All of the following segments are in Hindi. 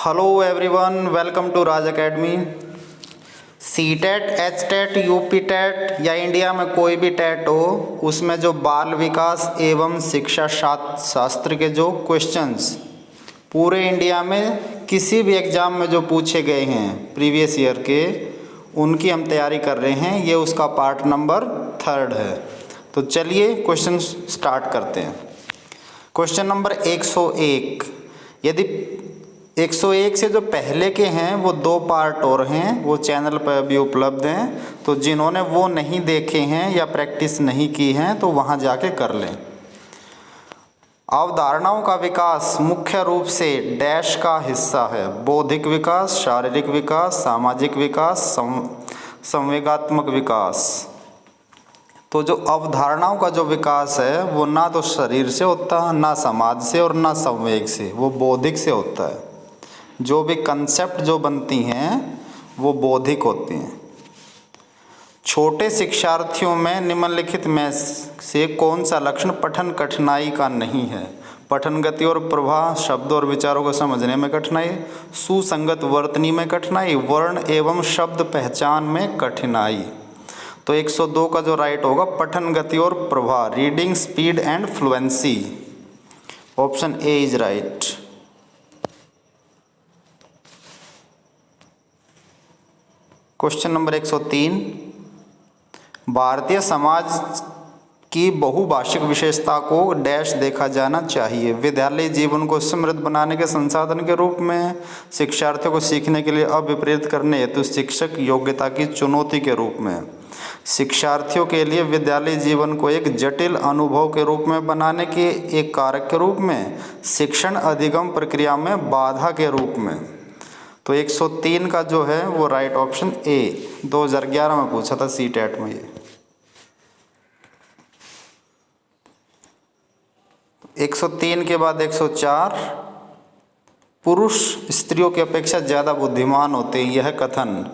Hello everyone, welcome to Raj academy. CTET, HTET, UP TET या इंडिया में कोई भी टेट हो, उसमें जो बाल विकास एवं शिक्षा शास्त्र के जो क्वेश्चंस पूरे इंडिया में किसी भी एग्ज़ाम में जो पूछे गए हैं प्रीवियस ईयर के, उनकी हम तैयारी कर रहे हैं। ये उसका पार्ट नंबर 3 है। तो चलिए क्वेश्चन स्टार्ट करते हैं। Question number 101। यदि 101 से जो पहले के हैं वो 2 पार्ट और हैं, वो चैनल पर भी उपलब्ध हैं। तो जिन्होंने वो नहीं देखे हैं या प्रैक्टिस नहीं की हैं तो वहाँ जाके कर लें। अवधारणाओं का विकास मुख्य रूप से डैश का हिस्सा है। बौद्धिक विकास, शारीरिक विकास, सामाजिक विकास, संवेगात्मक विकास। तो जो अवधारणाओं का जो विकास है वो ना तो शरीर से होता, ना समाज से और ना संवेग से, वो बौद्धिक से होता है। जो भी कंसेप्ट जो बनती हैं वो बौद्धिक होती हैं। छोटे शिक्षार्थियों में निम्नलिखित में से कौन सा लक्षण पठन कठिनाई का नहीं है? पठन गति और प्रवाह, शब्द और विचारों को समझने में कठिनाई, सुसंगत वर्तनी में कठिनाई, वर्ण एवं शब्द पहचान में कठिनाई। तो 102 का जो राइट होगा पठन गति और प्रवाह, reading speed and fluency. Option A is right. Question number 103। Bharatiya Samaj की बहुभाषिक विशेषता को डैश देखा जाना चाहिए। विद्यालय जीवन को समृद्ध बनाने के संसाधन के रूप में, शिक्षार्थियों को सीखने के लिए अभिप्रेरित करने हेतु शिक्षक योग्यता की चुनौती के रूप में, शिक्षार्थियों के लिए विद्यालय जीवन को एक जटिल अनुभव के रूप में बनाने के एक कारक के रूप में, शिक्षण अधिगम प्रक्रिया में बाधा के रूप में। तो 103 का जो है वो राइट ऑप्शन ए 2011 में पूछा था सीटेट में। ये 103 के बाद 104। पुरुष स्त्रियों की अपेक्षा ज़्यादा बुद्धिमान होते हैं, यह कथन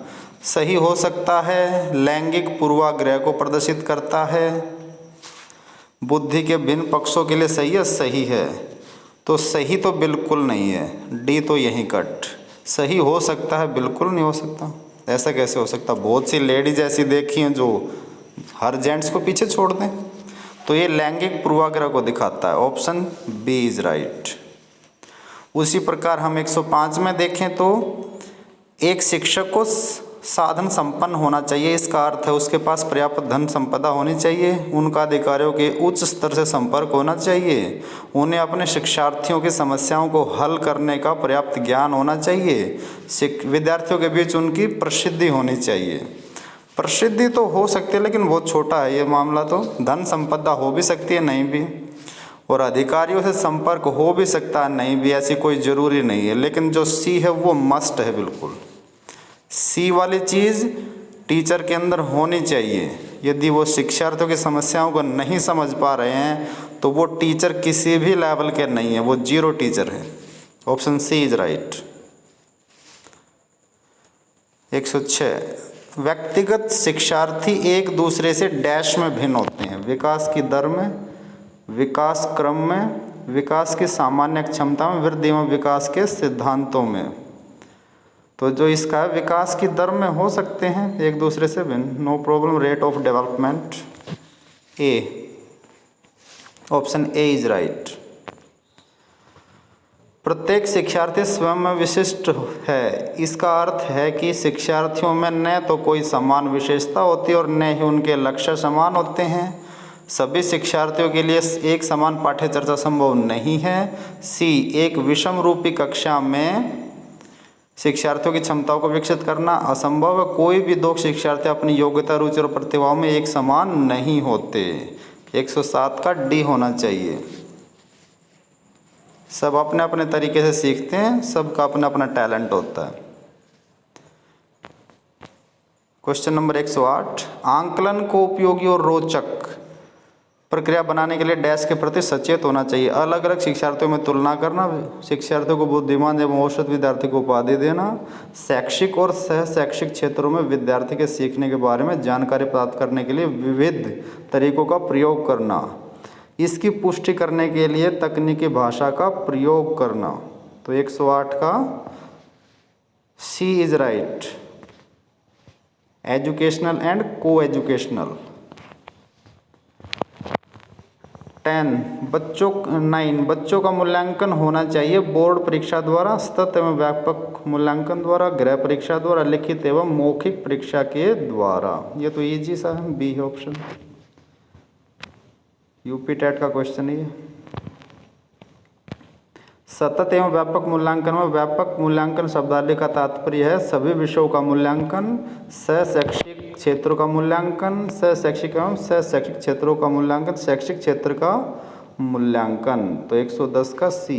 सही हो सकता है? लैंगिक पूर्वाग्रह को प्रदर्शित करता है? बुद्धि के भिन्न पक्षों के लिए सही है? सही है। तो सही तो बिल्कुल नहीं है, डी तो यहीं कट। सही हो सकता है, बिल्कुल नहीं हो सकता। ऐसा कैसे हो सकता? बहुत सी लेडीज ऐसी देखी हैं जो हर जेंट्स को पीछे छोड़ दें। तो ये लैंगिक पूर्वाग्रह को दिखाता है। Option B is right. उसी प्रकार हम 105 में देखें तो एक शिक्षक को साधन संपन्न होना चाहिए। इसका अर्थ है उसके पास पर्याप्त धन संपदा होनी चाहिए, उनका अधिकारियों के उच्च स्तर से संपर्क होना चाहिए, उन्हें अपने शिक्षार्थियों की समस्याओं को हल करने का पर्याप्त ज्ञान होना चाहिए, विद्यार्थियों के बीच उनकी प्रसिद्धि होनी चाहिए। प्रसिद्धि तो हो सकती है लेकिन बहुत छोटा है ये मामला। तो धन संपदा हो भी सकती है, नहीं भी, और अधिकारियों से संपर्क हो भी सकता है, नहीं भी, ऐसी कोई ज़रूरी नहीं है। लेकिन जो सी है वो मस्ट है, बिल्कुल सी वाली चीज़ टीचर के अंदर होनी चाहिए। यदि वो शिक्षार्थियों की समस्याओं को नहीं समझ पा रहे हैं तो वो टीचर किसी भी लेवल के नहीं है, वो जीरो टीचर है। Option C is right. 106। व्यक्तिगत शिक्षार्थी एक दूसरे से डैश में भिन्न होते हैं। विकास की दर में, विकास क्रम में, विकास की सामान्य क्षमता में, वृद्धि में, विकास के सिद्धांतों में। तो जो इसका है विकास की दर में हो सकते हैं एक दूसरे से भिन्न, no problem. Rate of development, A, option A is right. प्रत्येक शिक्षार्थी स्वयं में विशिष्ट है। इसका अर्थ है कि शिक्षार्थियों में न तो कोई समान विशेषता होती और न ही उनके लक्ष्य समान होते हैं। सभी शिक्षार्थियों के लिए एक समान पाठ्य चर्चा संभव नहीं है। सी, एक विषम रूपी कक्षा में शिक्षार्थियों की क्षमताओं को विकसित करना असंभव है। कोई भी 2 शिक्षार्थी अपनी योग्यता, रुचि और प्रतिभाओं में एक समान नहीं होते। 107 का डी होना चाहिए। सब अपने अपने तरीके से सीखते हैं, सबका अपना अपना टैलेंट होता है। Question number 108। आंकलन को उपयोगी और रोचक प्रक्रिया बनाने के लिए डैश के प्रति सचेत होना चाहिए। अलग अलग शिक्षार्थियों में तुलना करना, शिक्षार्थियों को बुद्धिमान एवं औसत विद्यार्थी को उपाधि देना, शैक्षिक और सह शैक्षिक क्षेत्रों में विद्यार्थी के सीखने के बारे में जानकारी प्राप्त करने के लिए विविध तरीकों का प्रयोग करना, इसकी पुष्टि करने के लिए तकनीकी भाषा का प्रयोग करना। तो 108 का C is right. Educational and को एजुकेशनल। 9 बच्चों का मूल्यांकन होना चाहिए बोर्ड परीक्षा द्वारा, सतत एवं व्यापक मूल्यांकन द्वारा, गृह परीक्षा द्वारा, लिखित एवं मौखिक परीक्षा के द्वारा। ये तो इजी सा है, बी है ऑप्शन। यूपी टेट का क्वेश्चन है ये। सतत एवं व्यापक मूल्यांकन में व्यापक मूल्यांकन शब्दावली का तात्पर्य है सभी विषयों का मूल्यांकन, शैक्षिक क्षेत्रों का मूल्यांकन, शैक्षिक एवं शैक्षिक क्षेत्रों का मूल्यांकन, शैक्षिक क्षेत्र का मूल्यांकन। तो 110 का सी।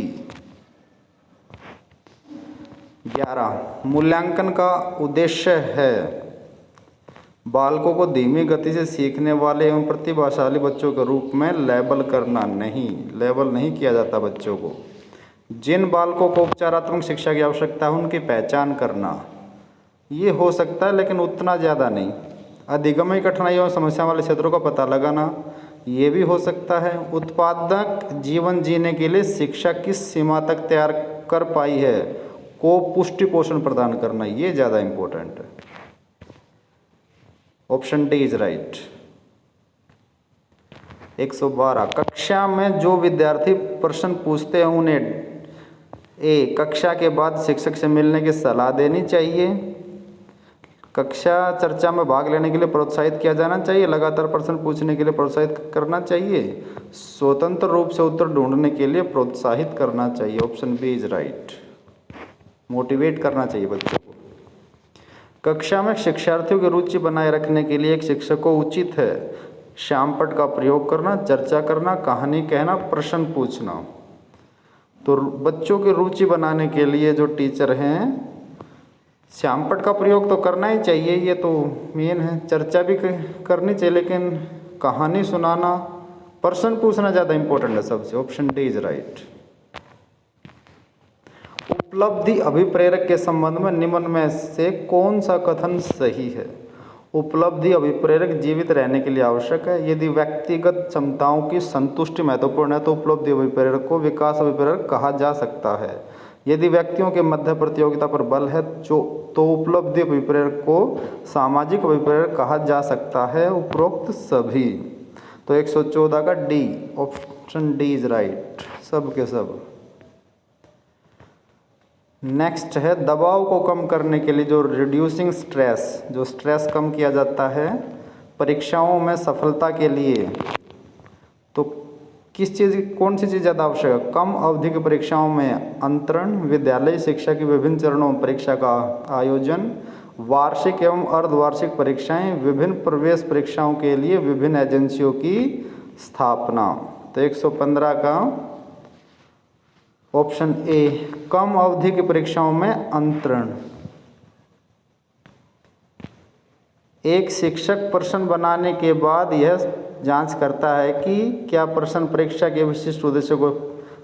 11 मूल्यांकन का उद्देश्य है बालकों को धीमी गति से सीखने वाले एवं प्रतिभाशाली बच्चों के रूप में लेबल करना। लेबल नहीं किया जाता बच्चों को। जिन बालकों को उपचारात्मक शिक्षा की आवश्यकता है उनकी पहचान करना। ये हो सकता है लेकिन उतना ज़्यादा नहीं। अधिगम्य कठिनाइयों और समस्या वाले क्षेत्रों का पता लगाना, ये भी हो सकता है। उत्पादक जीवन जीने के लिए शिक्षा किस सीमा तक तैयार कर पाई है को पुष्टि पोषण प्रदान करना, ये ज़्यादा इम्पोर्टेंट है। Option D is right. 112 कक्षा में जो विद्यार्थी प्रश्न पूछते हैं उन्हें ए कक्षा के बाद शिक्षक से मिलने की सलाह देनी चाहिए, कक्षा चर्चा में भाग लेने के लिए प्रोत्साहित किया जाना चाहिए, लगातार प्रश्न पूछने के लिए प्रोत्साहित करना चाहिए, स्वतंत्र रूप से उत्तर ढूंढने के लिए प्रोत्साहित करना चाहिए। Option B is right. Motivate करना चाहिए बच्चों को। कक्षा में शिक्षार्थियों की रुचि बनाए रखने के लिए एक शिक्षक को उचित है श्यामपट्ट का प्रयोग करना, चर्चा करना, कहानी कहना, प्रश्न पूछना। तो बच्चों की रुचि बनाने के लिए जो टीचर हैं श्यामपट्ट का प्रयोग तो करना ही चाहिए, ये तो मेन है। चर्चा भी करनी चाहिए लेकिन कहानी सुनाना, प्रश्न पूछना ज़्यादा इंपॉर्टेंट है सबसे। Option D is right. उपलब्धि अभिप्रेरक के संबंध में निम्न में से कौन सा कथन सही है? उपलब्धि अभिप्रेरक जीवित रहने के लिए आवश्यक है। यदि व्यक्तिगत क्षमताओं की संतुष्टि महत्वपूर्ण है तो उपलब्धि अभिप्रेरक को विकास अभिप्रेरक कहा जा सकता है। यदि व्यक्तियों के मध्य प्रतियोगिता पर बल है तो उपलब्धि अभिप्रेरक को सामाजिक अभिप्रेरक कहा जा सकता है। उपरोक्त सभी। तो 114 का D, option D is right, सब के सब। नेक्स्ट है दबाव को कम करने के लिए जो रिड्यूसिंग स्ट्रेस, जो स्ट्रेस कम किया जाता है परीक्षाओं में सफलता के लिए, तो कौन सी चीज़ ज़्यादा आवश्यक है? कम अवधि की परीक्षाओं में अंतरण, विद्यालय शिक्षा की विभिन्न चरणों में परीक्षा का आयोजन, वार्षिक एवं अर्धवार्षिक परीक्षाएं, विभिन्न प्रवेश परीक्षाओं के लिए विभिन्न एजेंसियों की स्थापना। तो 115 का ऑप्शन ए, कम अवधि की परीक्षाओं में अंतरण। एक शिक्षक प्रश्न बनाने के बाद यह जांच करता है कि क्या प्रश्न परीक्षा के विशिष्ट उद्देश्य को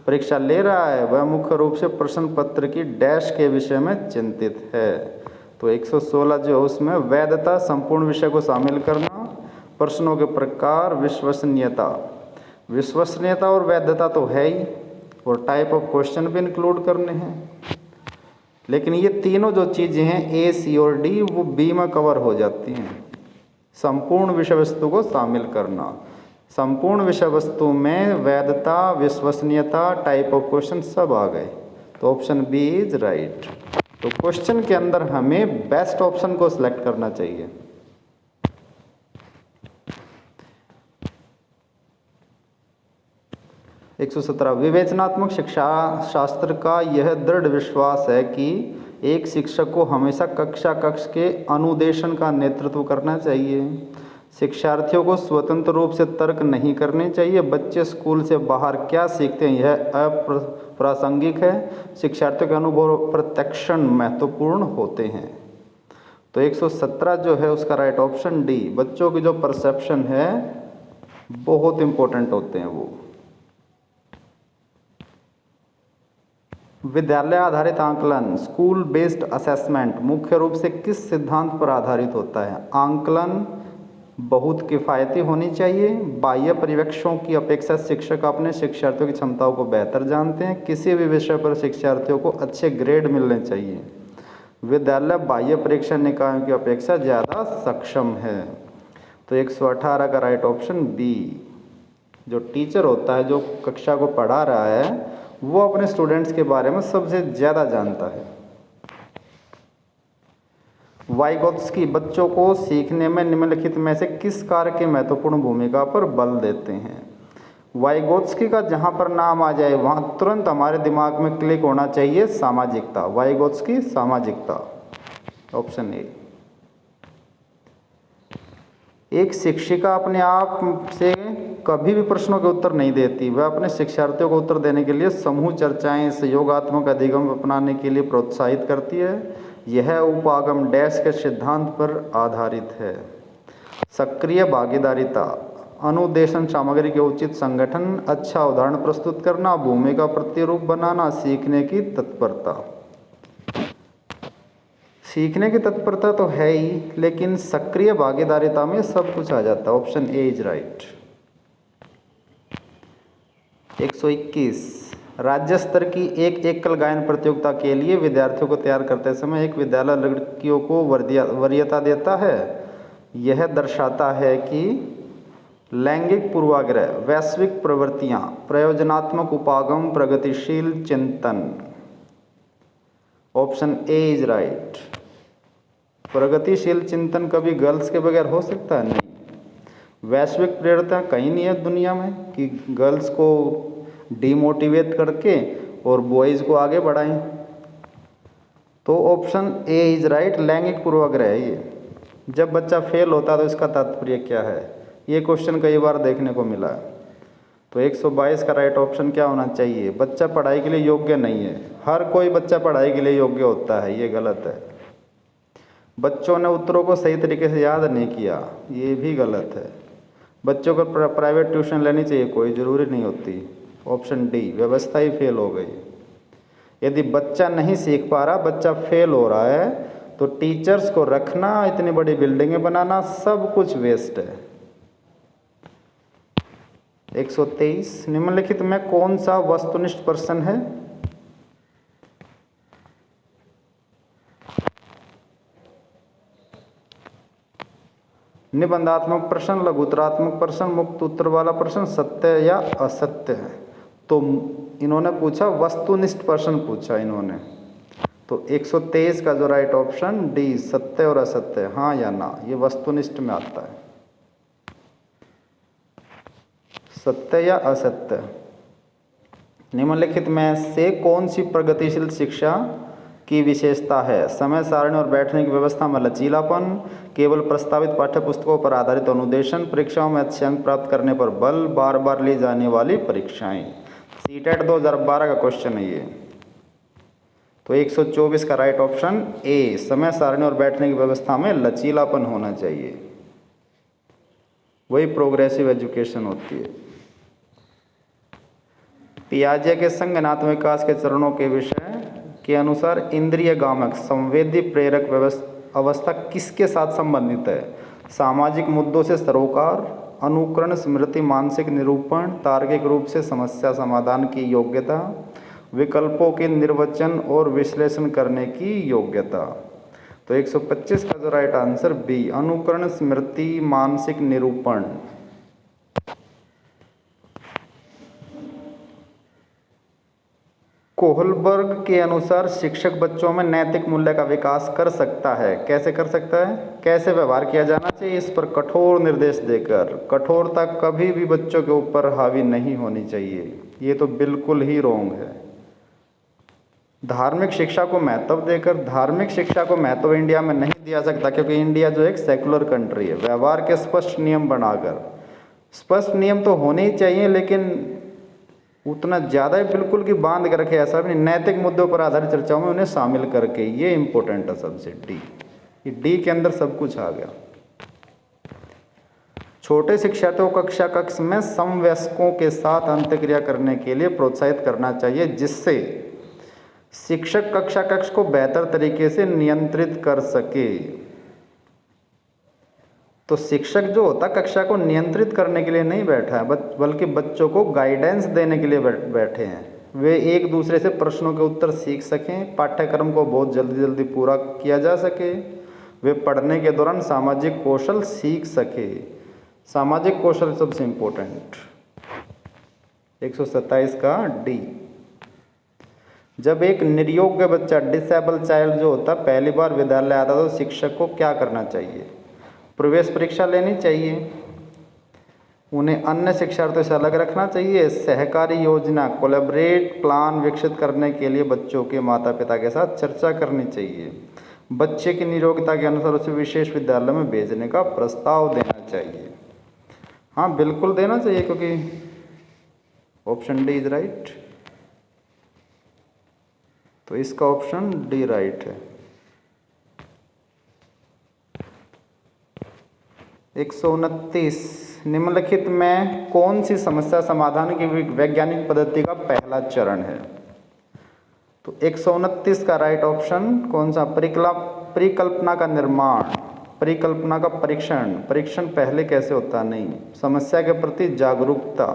परीक्षा ले रहा है, वह मुख्य रूप से प्रश्न पत्र की डैश के विषय में चिंतित है। तो 116 जो है उसमें वैधता, संपूर्ण विषय को शामिल करना, प्रश्नों के प्रकार, विश्वसनीयता और वैधता तो है ही, और टाइप ऑफ क्वेश्चन भी इंक्लूड करने हैं। लेकिन ये तीनों जो चीज़ें हैं ए, सी और डी वो बी में कवर हो जाती हैं। संपूर्ण विषय वस्तु को शामिल करना, संपूर्ण विषय वस्तु में वैधता, विश्वसनीयता, टाइप ऑफ क्वेश्चन सब आ गए। तो ऑप्शन बी इज राइट। तो क्वेश्चन के अंदर हमें बेस्ट ऑप्शन को सिलेक्ट करना चाहिए। एक 117 विवेचनात्मक शिक्षा शास्त्र का यह दृढ़ विश्वास है कि एक शिक्षक को हमेशा कक्ष के अनुदेशन का नेतृत्व करना चाहिए। शिक्षार्थियों को स्वतंत्र रूप से तर्क नहीं करने चाहिए। बच्चे स्कूल से बाहर क्या सीखते हैं यह अप्रासंगिक है। शिक्षार्थियों के अनुभव प्रत्यक्षण महत्वपूर्ण होते हैं। तो 117 जो है उसका राइट ऑप्शन डी, बच्चों की जो परसेप्शन है बहुत इंपॉर्टेंट होते हैं वो। विद्यालय आधारित आंकलन, स्कूल बेस्ड असेसमेंट मुख्य रूप से किस सिद्धांत पर आधारित होता है? आंकलन बहुत किफ़ायती होनी चाहिए। बाह्य पर्यवेक्षकों की अपेक्षा शिक्षक अपने शिक्षार्थियों की क्षमताओं को बेहतर जानते हैं। किसी भी विषय पर शिक्षार्थियों को अच्छे ग्रेड मिलने चाहिए। विद्यालय बाह्य परीक्षा निकायों की अपेक्षा ज़्यादा सक्षम है। तो 118 का राइट ऑप्शन बी। जो टीचर होता है, जो कक्षा को पढ़ा रहा है, वो अपने स्टूडेंट्स के बारे में सबसे ज़्यादा जानता है। वाइगोत्स्की बच्चों को सीखने में निम्नलिखित में से किस कार्य की महत्वपूर्ण भूमिका पर बल देते हैं? वाइगोत्स्की का जहाँ पर नाम आ जाए वहाँ तुरंत हमारे दिमाग में क्लिक होना चाहिए सामाजिकता। वाइगोत्स्की सामाजिकता, ऑप्शन ए। एक शिक्षिका अपने आप से कभी भी प्रश्नों के उत्तर नहीं देती, वह अपने शिक्षार्थियों को उत्तर देने के लिए समूह चर्चाएं, सहयोगात्मक अधिगम अपनाने के लिए प्रोत्साहित करती है। यह उपागम डैश के सिद्धांत पर आधारित है। सक्रिय भागीदारिता, अनुदेशन सामग्री के उचित संगठन, अच्छा उदाहरण प्रस्तुत करना, भूमिका प्रतिरूप बनाना, सीखने की तत्परता। सीखने की तत्परता तो है ही, लेकिन सक्रिय भागीदारिता में सब कुछ आ जाता है। Option A is right. 121 राज्य स्तर की एक एकल गायन प्रतियोगिता के लिए विद्यार्थियों को तैयार करते समय एक विद्यालय लड़कियों को वरीयता देता है। यह दर्शाता है कि लैंगिक पूर्वाग्रह, वैश्विक प्रवृत्तियाँ, प्रयोजनात्मक उपागम, प्रगतिशील चिंतन। Option A is right. प्रगतिशील चिंतन कभी गर्ल्स के बगैर हो सकता है? नहीं। वैश्विक प्रेरता कहीं नहीं है दुनिया में कि गर्ल्स को डीमोटिवेट करके और बॉयज़ को आगे बढ़ाएं। तो ऑप्शन ए इज राइट, लैंगिक पूर्वाग्रह है ये। जब बच्चा फेल होता है तो इसका तात्पर्य क्या है? ये क्वेश्चन कई बार देखने को मिला है। तो 122 का राइट ऑप्शन क्या होना चाहिए? बच्चा पढ़ाई के लिए योग्य नहीं है। हर कोई बच्चा पढ़ाई के लिए योग्य होता है, ये गलत है। बच्चों ने उत्तरों को सही तरीके से याद नहीं किया, ये भी गलत है। बच्चों को प्राइवेट ट्यूशन लेनी चाहिए, कोई ज़रूरी नहीं होती। ऑप्शन डी, व्यवस्था ही फेल हो गई। यदि बच्चा नहीं सीख पा रहा, बच्चा फेल हो रहा है, तो टीचर्स को रखना, इतनी बड़ी बिल्डिंगें बनाना, सब कुछ वेस्ट है। 123 निम्नलिखित में कौन सा वस्तुनिष्ठ प्रश्न है? निबंधात्मक प्रश्न, लघुत्तरात्मक प्रश्न, मुक्त उत्तर वाला प्रश्न, सत्य या असत्य है। तो इन्होंने पूछा वस्तुनिष्ठ प्रश्न पूछा इन्होंने। तो 123 का जो राइट ऑप्शन डी, सत्य और असत्य, हाँ या ना, ये वस्तुनिष्ठ में आता है। सत्य या असत्य। निम्नलिखित में से कौन सी प्रगतिशील शिक्षा की विशेषता है? समय सारणी और बैठने की व्यवस्था में लचीलापन, केवल प्रस्तावित पाठ्यपुस्तकों पर आधारित अनुदेशन, परीक्षाओं में अच्छे अंक प्राप्त करने पर बल, बार बार ली जाने वाली परीक्षाएं। सीटेट 2012 का क्वेश्चन है ये। तो 124 का राइट ऑप्शन ए, समय सारणी और बैठने की व्यवस्था में लचीलापन होना चाहिए, वही प्रोग्रेसिव एजुकेशन होती है। पियाजे के संज्ञानात्मक विकास के चरणों के विषय के अनुसार इंद्रिय गामक संवेदी प्रेरक अवस्था किसके साथ संबंधित है? सामाजिक मुद्दों से सरोकार, अनुकरण, स्मृति, मानसिक निरूपण, तार्किक रूप से समस्या समाधान की योग्यता, विकल्पों के निर्वचन और विश्लेषण करने की योग्यता। तो 125 का जो राइट आंसर बी, अनुकरण, स्मृति, मानसिक निरूपण। कोहलबर्ग के अनुसार शिक्षक बच्चों में नैतिक मूल्य का विकास कर सकता है। कैसे कर सकता है? कैसे व्यवहार किया जाना चाहिए, इस पर कठोर निर्देश देकर। कठोरता कभी भी बच्चों के ऊपर हावी नहीं होनी चाहिए, ये तो बिल्कुल ही रॉन्ग है। धार्मिक शिक्षा को महत्व देकर, धार्मिक शिक्षा को महत्व इंडिया में नहीं दिया सकता, क्योंकि इंडिया जो एक सेकुलर कंट्री है। व्यवहार के स्पष्ट नियम बनाकर, स्पष्ट नियम तो होने ही चाहिए, लेकिन उतना ज़्यादा ही बिल्कुल कि बांध कर रखे, ऐसा भी नहीं। नैतिक मुद्दों पर आधारित चर्चाओं में उन्हें शामिल करके, ये इम्पोर्टेंट है सबसे। डी, ये डी के अंदर सब कुछ आ गया। छोटे शिक्षार्थियों को कक्षा कक्ष में समवयस्कों के साथ अंतःक्रिया करने के लिए प्रोत्साहित करना चाहिए, जिससे शिक्षक कक्षा कक्ष को बेहतर तरीके से नियंत्रित कर सके। तो शिक्षक जो होता कक्षा को नियंत्रित करने के लिए नहीं बैठा है, बल्कि बच्चों को गाइडेंस देने के लिए बैठे हैं। वे एक दूसरे से प्रश्नों के उत्तर सीख सकें, पाठ्यक्रम को बहुत जल्दी जल्दी पूरा किया जा सके, वे पढ़ने के दौरान सामाजिक कौशल सीख सके। सामाजिक कौशल सबसे इम्पोर्टेंट। 127 का डी। जब एक निर्योग्य बच्चा डिसेबल चाइल्ड जो होता पहली बार विद्यालय आता तो शिक्षक को क्या करना चाहिए? प्रवेश परीक्षा लेनी चाहिए, उन्हें अन्य शिक्षार्थियों से अलग रखना चाहिए, सहकारी योजना कोलैबोरेट प्लान विकसित करने के लिए बच्चों के माता पिता के साथ चर्चा करनी चाहिए, बच्चे की निरोगता के अनुसार उसे विशेष विद्यालय में भेजने का प्रस्ताव देना चाहिए। हाँ बिल्कुल देना चाहिए, क्योंकि ऑप्शन डी इज राइट। तो इसका ऑप्शन डी राइट है। 129, निम्नलिखित में कौन सी समस्या समाधान की वैज्ञानिक पद्धति का पहला चरण है? तो 129 का राइट ऑप्शन कौन सा? परिकल्पना का निर्माण, परिकल्पना का परीक्षण, परीक्षण पहले कैसे होता नहीं, समस्या के प्रति जागरूकता,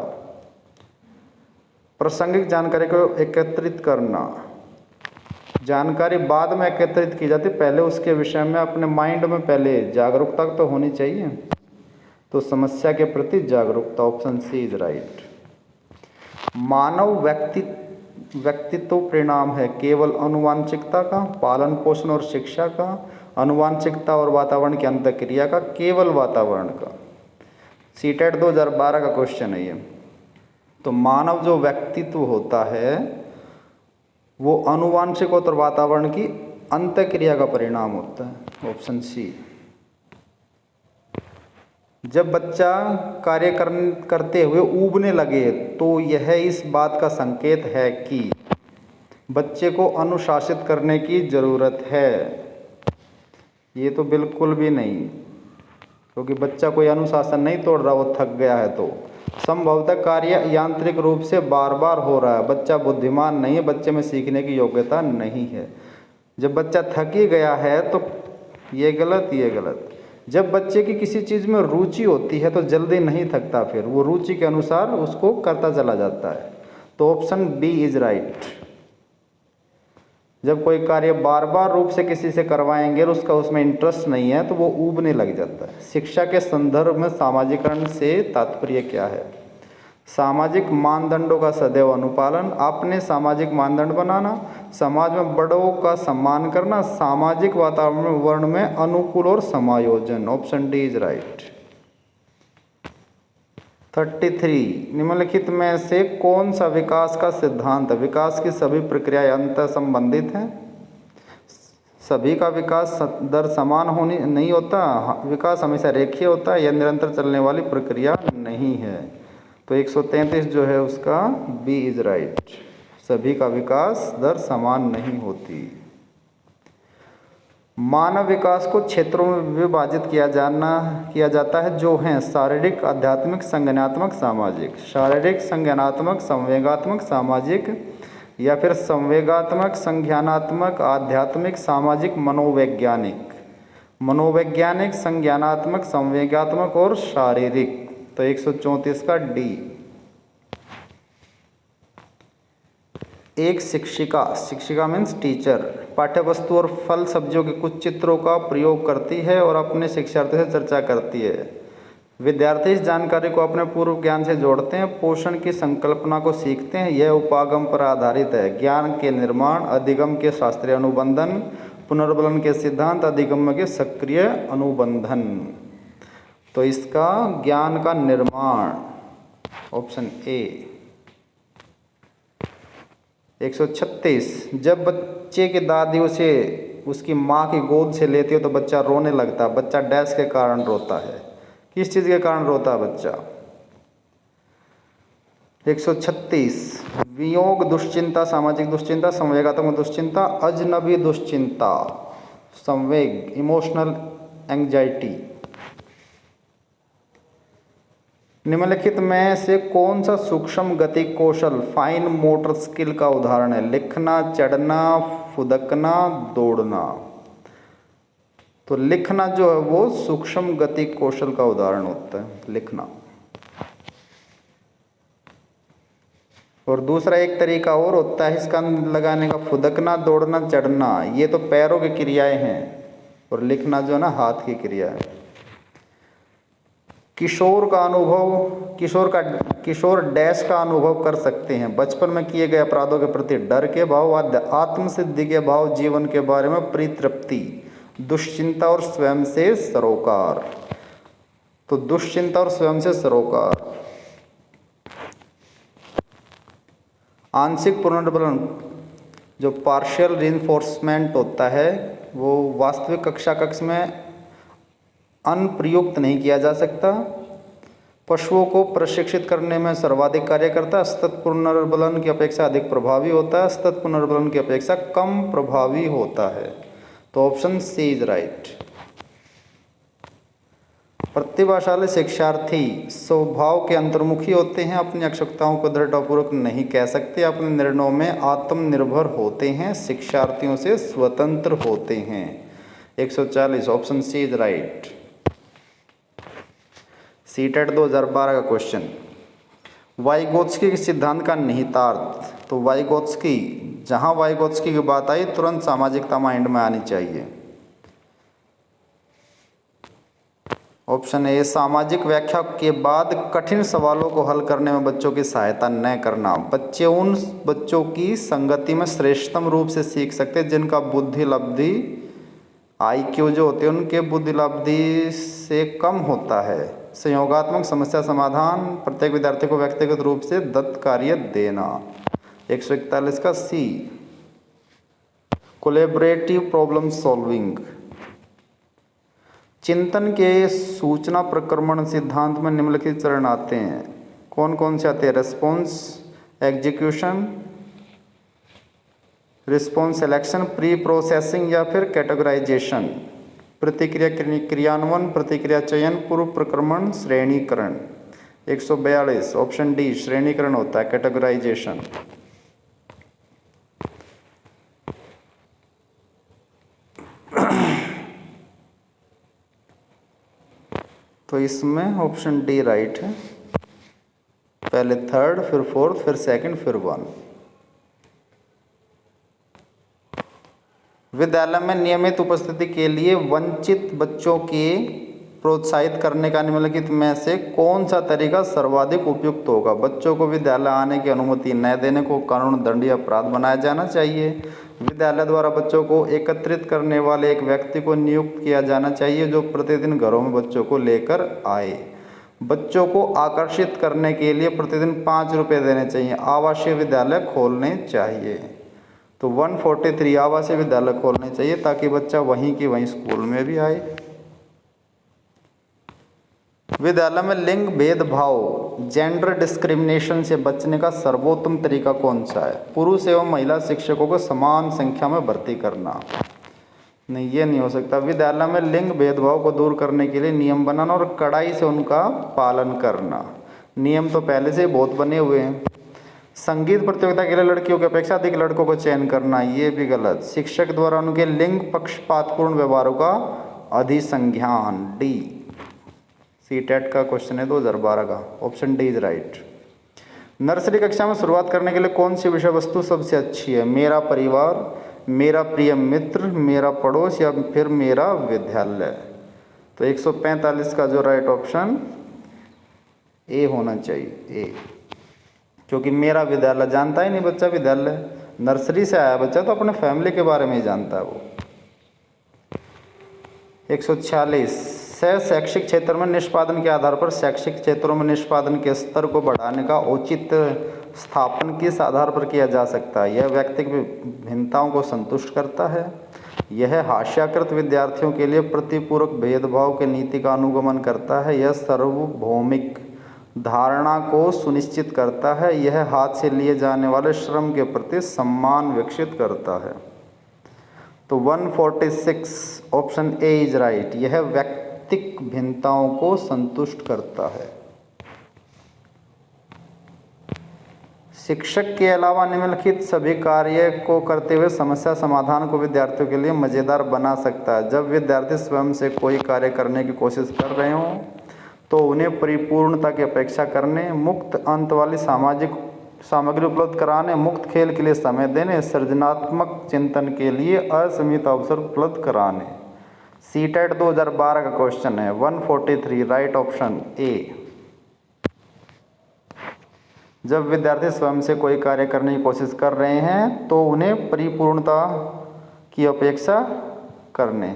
प्रासंगिक जानकारी को एकत्रित करना। जानकारी बाद में एकत्रित की जाती, पहले उसके विषय में अपने माइंड में पहले जागरूकता तो होनी चाहिए। तो समस्या के प्रति जागरूकता, ऑप्शन सी इज राइट। मानव व्यक्तित्व परिणाम है केवल आनुवांशिकता का, पालन पोषण और शिक्षा का, आनुवांशिकता और वातावरण की अंतःक्रिया का, केवल वातावरण का। सीटेट 2012 का क्वेश्चन है ये। तो मानव जो व्यक्तित्व होता है वो आनुवांशिक और वातावरण की अंतःक्रिया का परिणाम होता है, ऑप्शन सी। जब बच्चा कार्य करते हुए ऊबने लगे तो यह इस बात का संकेत है कि बच्चे को अनुशासित करने की ज़रूरत है। ये तो बिल्कुल भी नहीं, क्योंकि बच्चा कोई अनुशासन नहीं तोड़ रहा, वो थक गया है। तो संभवतः कार्य यांत्रिक रूप से बार बार हो रहा है, बच्चा बुद्धिमान नहीं है, बच्चे में सीखने की योग्यता नहीं है। जब बच्चा थक ही गया है तो ये गलत, ये गलत। जब बच्चे की किसी चीज़ में रुचि होती है तो जल्दी नहीं थकता, फिर वो रुचि के अनुसार उसको करता चला जाता है। तो ऑप्शन बी इज राइट। जब कोई कार्य बार बार रूप से किसी से करवाएंगे और उसका उसमें इंटरेस्ट नहीं है तो वो ऊबने लग जाता है। शिक्षा के संदर्भ में सामाजिकरण से तात्पर्य क्या है? सामाजिक मानदंडों का सदैव अनुपालन, अपने सामाजिक मानदंड बनाना, समाज में बड़ों का सम्मान करना, सामाजिक वातावरण में अनुकूल और समायोजन। Option D is right. 33, निम्नलिखित में से कौन सा विकास का सिद्धांत? विकास की सभी प्रक्रियाएं अंतर संबंधित हैं। सभी का विकास दर समान होनी नहीं होता, विकास हमेशा रेखीय होता है, यह निरंतर चलने वाली प्रक्रिया नहीं है। तो 133 जो है उसका बी इज राइट। सभी का विकास दर समान नहीं होती। मानव विकास को क्षेत्रों में विभाजित किया जाता है जो हैं शारीरिक, आध्यात्मिक, संज्ञानात्मक, सामाजिक। शारीरिक, संज्ञानात्मक, संवेगात्मक, सामाजिक, या फिर संवेगात्मक, संज्ञानात्मक, आध्यात्मिक, सामाजिक, मनोवैज्ञानिक। मनोवैज्ञानिक, संज्ञानात्मक, संवेगात्मक और शारीरिक। तो 134 का डी। एक शिक्षिका मीन्स टीचर, पाठ्य वस्तु और फल सब्जियों के कुछ चित्रों का प्रयोग करती है और अपने शिक्षार्थियों से चर्चा करती है। विद्यार्थी इस जानकारी को अपने पूर्व ज्ञान से जोड़ते हैं, पोषण की संकल्पना को सीखते हैं। यह उपागम पर आधारित है। ज्ञान के निर्माण, अधिगम के शास्त्रीय अनुबंधन, पुनर्बलन के सिद्धांत, अधिगम के सक्रिय अनुबंधन। तो इसका ज्ञान का निर्माण, ऑप्शन ए। 136, जब बच्चे की दादी उसे उसकी माँ की गोद से लेती है तो बच्चा रोने लगता है। बच्चा डैश के कारण रोता है। किस चीज़ के कारण रोता है बच्चा? 136, वियोग दुश्चिंता, सामाजिक दुश्चिंता, संवेगात्मक दुश्चिंता, अजनबी दुश्चिंता, संवेग, इमोशनल एंग्जाइटी। निम्नलिखित में से कौन सा सूक्ष्म गति कौशल फाइन मोटर स्किल का उदाहरण है? लिखना, चढ़ना, फुदकना, दौड़ना। तो लिखना जो है वो सूक्ष्म गति कौशल का उदाहरण होता है, लिखना। और दूसरा एक तरीका और होता है इसका लगाने का, फुदकना, दौड़ना, चढ़ना, ये तो पैरों की क्रियाएं हैं और लिखना जो है ना हाथ की क्रिया है। किशोर का अनुभव, किशोर डैश का अनुभव कर सकते हैं, बचपन में किए गए अपराधों के प्रति डर के भाव, आत्मसिद्धि के भाव, जीवन के बारे में परितृप्ति, दुश्चिंता और स्वयं से सरोकार। तो दुश्चिंता और स्वयं से सरोकार। आंशिक पुनर्बलन जो पार्शियल रीइंफोर्समेंट होता है वो वास्तविक कक्षा कक्ष में अनप्रयुक्त नहीं किया जा सकता। पशुओं को प्रशिक्षित करने में सर्वाधिक कार्य करता है। सतत पुनर्बलन की अपेक्षा अधिक प्रभावी होता है, सतत पुनर्बलन की अपेक्षा कम प्रभावी होता है। तो ऑप्शन सी इज राइट। प्रतिभाशाली शिक्षार्थी स्वभाव के अंतर्मुखी होते हैं, अपनी आवश्यकताओं को दृढ़तापूर्वक नहीं कह सकते, अपने निर्णयों में आत्मनिर्भर होते हैं, शिक्षार्थियों से स्वतंत्र होते हैं। 140 option C is right. CTET 2012 का क्वेश्चन, वाइगोत्स्की के सिद्धांत का निहितार्थ। तो वाइगोत्स्की, जहां वाइगोत्स्की की बात आई तुरंत सामाजिकता माइंड में आनी चाहिए। ऑप्शन ए, सामाजिक व्याख्या के बाद कठिन सवालों को हल करने में बच्चों की सहायता न करना। बच्चे उन बच्चों की संगति में श्रेष्ठतम रूप से सीख सकते हैं जिनका बुद्धि लब्धि IQ जो होते हैं उनके बुद्धि लब्धि से कम होता है। संयोगात्मक समस्या समाधान, प्रत्येक विद्यार्थी को व्यक्तिगत रूप से दत्त कार्य देना। 141 का सी, कोलैबोरेटिव प्रॉब्लम सॉल्विंग। चिंतन के सूचना प्रक्रमण सिद्धांत में निम्नलिखित चरण आते हैं, कौन कौन से आते हैं? Response execution, response selection, pre processing या फिर कैटेगराइजेशन, प्रतिक्रिया क्रियान्वयन, प्रतिक्रिया चयन, पूर्व प्रक्रमण, श्रेणीकरण। 142 ऑप्शन डी श्रेणीकरण होता है, कैटेगराइजेशन। तो इसमें ऑप्शन डी राइट है, पहले थर्ड फिर फोर्थ फिर सेकंड फिर वन। विद्यालय में नियमित उपस्थिति के लिए वंचित बच्चों के प्रोत्साहित करने का निम्नलिखित में से कौन सा तरीका सर्वाधिक उपयुक्त होगा? बच्चों को विद्यालय आने की अनुमति न देने को कानून दंडनीय अपराध बनाया जाना चाहिए। विद्यालय द्वारा बच्चों को एकत्रित करने वाले एक व्यक्ति को नियुक्त किया जाना चाहिए जो प्रतिदिन घरों में बच्चों को लेकर आए। बच्चों को आकर्षित करने के लिए प्रतिदिन 5 रुपये देने चाहिए। आवासीय विद्यालय खोलने चाहिए। तो 143 आवासीय विद्यालय खोलने चाहिए ताकि बच्चा वहीं की वहीं स्कूल में भी आए। विद्यालय में लिंग भेदभाव, जेंडर डिस्क्रिमिनेशन से बचने का सर्वोत्तम तरीका कौन सा है? पुरुष एवं महिला शिक्षकों को समान संख्या में भर्ती करना। नहीं, ये नहीं हो सकता। विद्यालय में लिंग भेदभाव को दूर करने के लिए नियम बनाना और कड़ाई से उनका पालन करना। नियम तो पहले से बहुत बने हुए हैं। संगीत प्रतियोगिता के लिए लड़कियों की अपेक्षा अधिक लड़कों को चयन करना, ये भी गलत। शिक्षक द्वारा उनके लिंग पक्षपातपूर्ण व्यवहारों का अधिसंज्ञान, डी। सीटेट का क्वेश्चन है 2012 का, option D is right. Nursery कक्षा में शुरुआत करने के लिए कौन सी विषय वस्तु सबसे अच्छी है? मेरा परिवार, मेरा प्रिय मित्र, मेरा पड़ोस या फिर मेरा विद्यालय। तो 145 का जो राइट ऑप्शन ए होना चाहिए, ए, क्योंकि मेरा विद्यालय जानता ही नहीं बच्चा। विद्यालय नर्सरी से आया बच्चा तो अपने फैमिली के बारे में ही जानता है वो। 146 शैक्षिक क्षेत्र में निष्पादन के आधार पर शैक्षिक क्षेत्रों में निष्पादन के स्तर को बढ़ाने का औचित स्थापन किस आधार पर किया जा सकता है? यह व्यक्तिगत भिन्नताओं को संतुष्ट करता है, यह हास्याकृत विद्यार्थियों के लिए प्रतिपूरक भेदभाव की नीति का अनुगमन करता है, यह सार्वभौमिक धारणा को सुनिश्चित करता है, यह हाथ से लिए जाने वाले श्रम के प्रति सम्मान विकसित करता है। तो 146 ऑप्शन ए इज राइट, यह व्यक्तिगत भिन्नताओं को संतुष्ट करता है। शिक्षक के अलावा निम्नलिखित सभी कार्य को करते हुए समस्या समाधान को विद्यार्थियों के लिए मज़ेदार बना सकता है। जब विद्यार्थी स्वयं से कोई कार्य करने की कोशिश कर रहे हों तो उन्हें परिपूर्णता की अपेक्षा करने, मुक्त अंत वाली सामाजिक सामग्री उपलब्ध कराने, मुक्त खेल के लिए समय देने, सृजनात्मक चिंतन के लिए असीमित अवसर उपलब्ध कराने। सीटेट 2012 का क्वेश्चन है 143, राइट ऑप्शन ए। जब विद्यार्थी स्वयं से कोई कार्य करने की कोशिश कर रहे हैं तो उन्हें परिपूर्णता की अपेक्षा करने।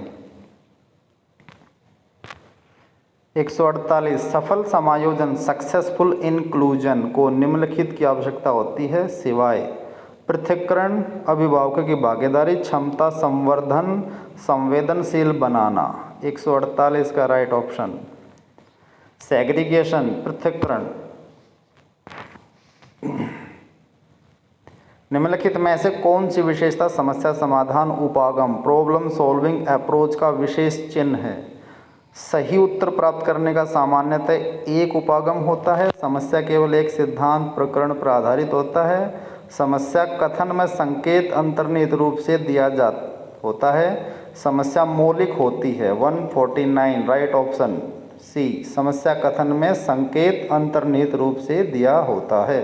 148, सफल समायोजन सक्सेसफुल इंक्लूजन को निम्नलिखित की आवश्यकता होती है सिवाय पृथक्करण, अभिभावकों की भागीदारी, क्षमता संवर्धन, संवेदनशील बनाना। 148 का राइट ऑप्शन सेग्रीगेशन, पृथक्करण। निम्नलिखित में से कौन सी विशेषता समस्या समाधान उपागम प्रॉब्लम सॉल्विंग अप्रोच का विशेष चिन्ह है? सही उत्तर प्राप्त करने का सामान्यतः एक उपागम होता है। समस्या केवल एक सिद्धांत प्रकरण पर आधारित होता है। समस्या कथन में संकेत अंतर्निहित रूप से दिया होता है। समस्या मौलिक होती है। 149, राइट ऑप्शन सी। समस्या कथन में संकेत अंतर्निहित रूप से दिया होता है।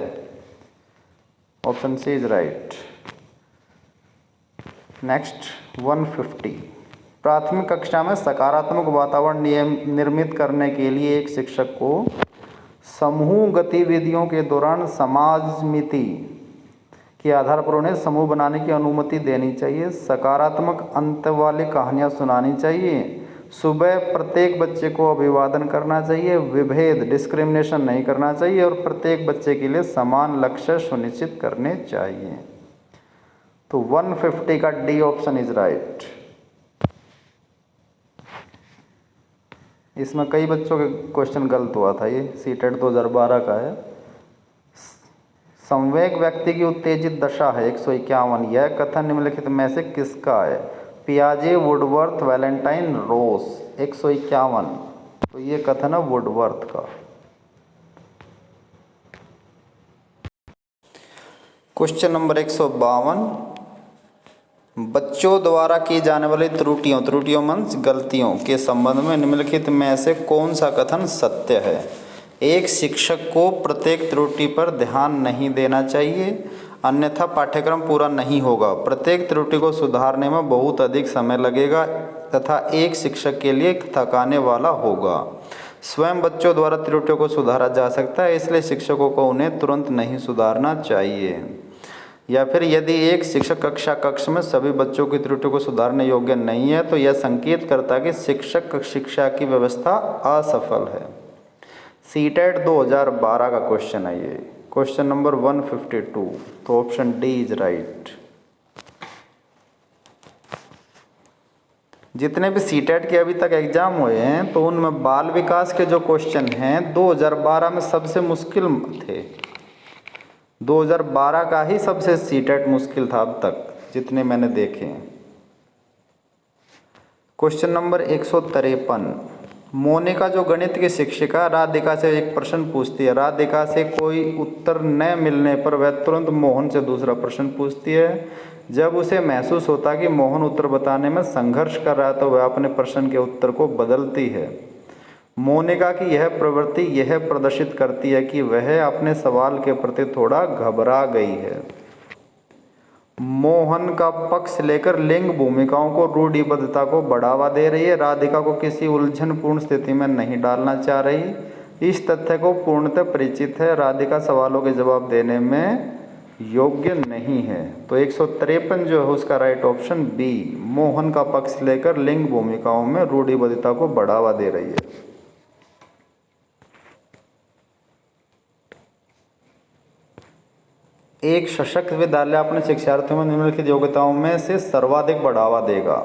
Option C is right. Next 150, प्राथमिक कक्षा में सकारात्मक वातावरण निर्मित करने के लिए एक शिक्षक को समूह गतिविधियों के दौरान समाजमिति के आधार पर उन्हें समूह बनाने की अनुमति देनी चाहिए। सकारात्मक अंत वाली कहानियाँ सुनानी चाहिए। सुबह प्रत्येक बच्चे को अभिवादन करना चाहिए। विभेद डिस्क्रिमिनेशन नहीं करना चाहिए और प्रत्येक बच्चे के लिए समान लक्ष्य सुनिश्चित करने चाहिए। तो 150 का डी ऑप्शन इज राइट। इसमें कई बच्चों के क्वेश्चन गलत हुआ था। ये सीटेट 2012 का है। संवेग व्यक्ति की उत्तेजित दशा है 151। यह कथन निम्नलिखित में से किसका है? पियाजे, वुडवर्थ, वैलेंटाइन, रोस। 151, तो ये कथन है वुडवर्थ का। क्वेश्चन नंबर 152, बच्चों द्वारा की जाने वाली त्रुटियों मीन्स गलतियों के संबंध में निम्नलिखित में से कौन सा कथन सत्य है? एक शिक्षक को प्रत्येक त्रुटि पर ध्यान नहीं देना चाहिए, अन्यथा पाठ्यक्रम पूरा नहीं होगा। प्रत्येक त्रुटि को सुधारने में बहुत अधिक समय लगेगा तथा एक शिक्षक के लिए थकाने वाला होगा। स्वयं बच्चों द्वारा त्रुटियों को सुधारा जा सकता है, इसलिए शिक्षकों को उन्हें तुरंत नहीं सुधारना चाहिए। या फिर यदि एक शिक्षक कक्ष में सभी बच्चों की त्रुटियों को सुधारने योग्य नहीं है तो यह संकेत करता है कि शिक्षक शिक्षा की व्यवस्था असफल है। सीटेट 2012 का क्वेश्चन है ये, क्वेश्चन नंबर 152। तो ऑप्शन डी इज राइट। जितने भी सीटेट के अभी तक एग्जाम हुए हैं तो उनमें बाल विकास के जो क्वेश्चन हैं 2012 में सबसे मुश्किल थे। 2012 का ही सबसे सीटेट मुश्किल था अब तक जितने मैंने देखे हैं। क्वेश्चन नंबर 153, मोनिका जो गणित की शिक्षिका राधिका से एक प्रश्न पूछती है। राधिका से कोई उत्तर न मिलने पर वह तुरंत मोहन से दूसरा प्रश्न पूछती है। जब उसे महसूस होता है कि मोहन उत्तर बताने में संघर्ष कर रहा है तो वह अपने प्रश्न के उत्तर को बदलती है। मोनिका की यह प्रवृत्ति यह प्रदर्शित करती है कि वह अपने सवाल के प्रति थोड़ा घबरा गई है। मोहन का पक्ष लेकर लिंग भूमिकाओं को रूढ़िबद्धता को बढ़ावा दे रही है। राधिका को किसी उलझनपूर्ण स्थिति में नहीं डालना चाह रही। इस तथ्य को पूर्णतः परिचित है। राधिका सवालों के जवाब देने में योग्य नहीं है। तो 153 जो है उसका राइट ऑप्शन बी, मोहन का पक्ष लेकर लिंग भूमिकाओं में रूढ़िबद्धता को बढ़ावा दे रही है। एक सशक्त विद्यालय अपने शिक्षार्थियों में निम्नलिखित योग्यताओं में से सर्वाधिक बढ़ावा देगा।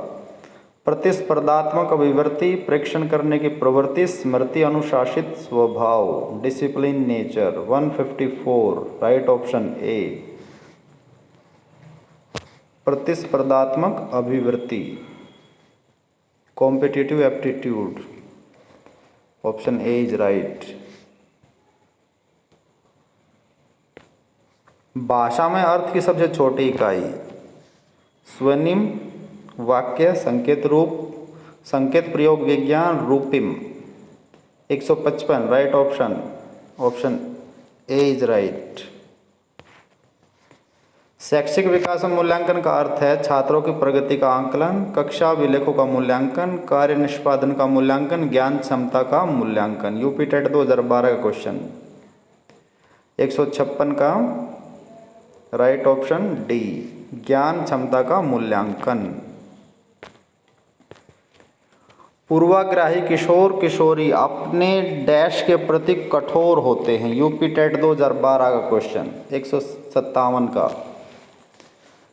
प्रतिस्पर्धात्मक अभिवृत्ति, प्रेक्षण करने की प्रवृत्ति, स्मृति, अनुशासित स्वभाव, discipline nature. 154, right option A, प्रतिस्पर्धात्मक अभिवृत्ति, competitive aptitude. Option A is right. भाषा में अर्थ की सबसे छोटी इकाई स्वनिम, वाक्य, संकेत रूप, संकेत प्रयोग विज्ञान, रूपिम। 155, right option, option A is right. शैक्षिक विकास में मूल्यांकन का अर्थ है छात्रों की प्रगति का आंकलन, कक्षा अभिलेखों का मूल्यांकन, कार्य निष्पादन का मूल्यांकन, ज्ञान क्षमता का मूल्यांकन। यूपी टेट 2012 का क्वेश्चन 156 का राइट ऑप्शन डी, ज्ञान क्षमता का मूल्यांकन। पूर्वाग्राही किशोर किशोरी अपने डैश के प्रति कठोर होते हैं। यूपी टेट 2012 का क्वेश्चन 157 का।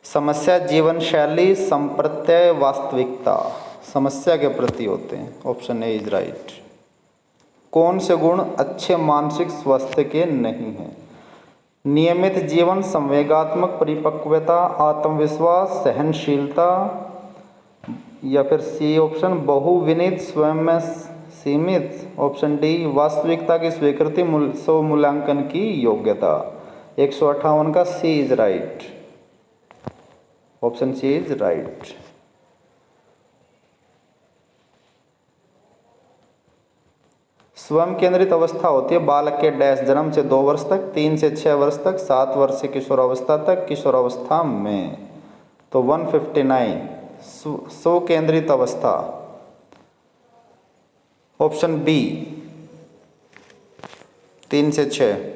समस्या जीवन शैली, संप्रत्यय, वास्तविकता समस्या के प्रति होते हैं। Option A is right. कौन से गुण अच्छे मानसिक स्वास्थ्य के नहीं हैं? नियमित जीवन, संवेगात्मक परिपक्वता, आत्मविश्वास, सहनशीलता, या फिर सी ऑप्शन बहुविनीत, स्वयं में सीमित। ऑप्शन डी वास्तविकता की स्वीकृति, स्व मूल्यांकन की योग्यता। 158 का C is right. Option C is right. स्वयं केंद्रित अवस्था होती है बालक के डैश जन्म से 2 वर्ष तक, 3 से 6 वर्ष तक, 7 वर्ष से किशोरावस्था तक, किशोरावस्था में। तो 159 स्व केंद्रित अवस्था। ऑप्शन बी 3 से 6।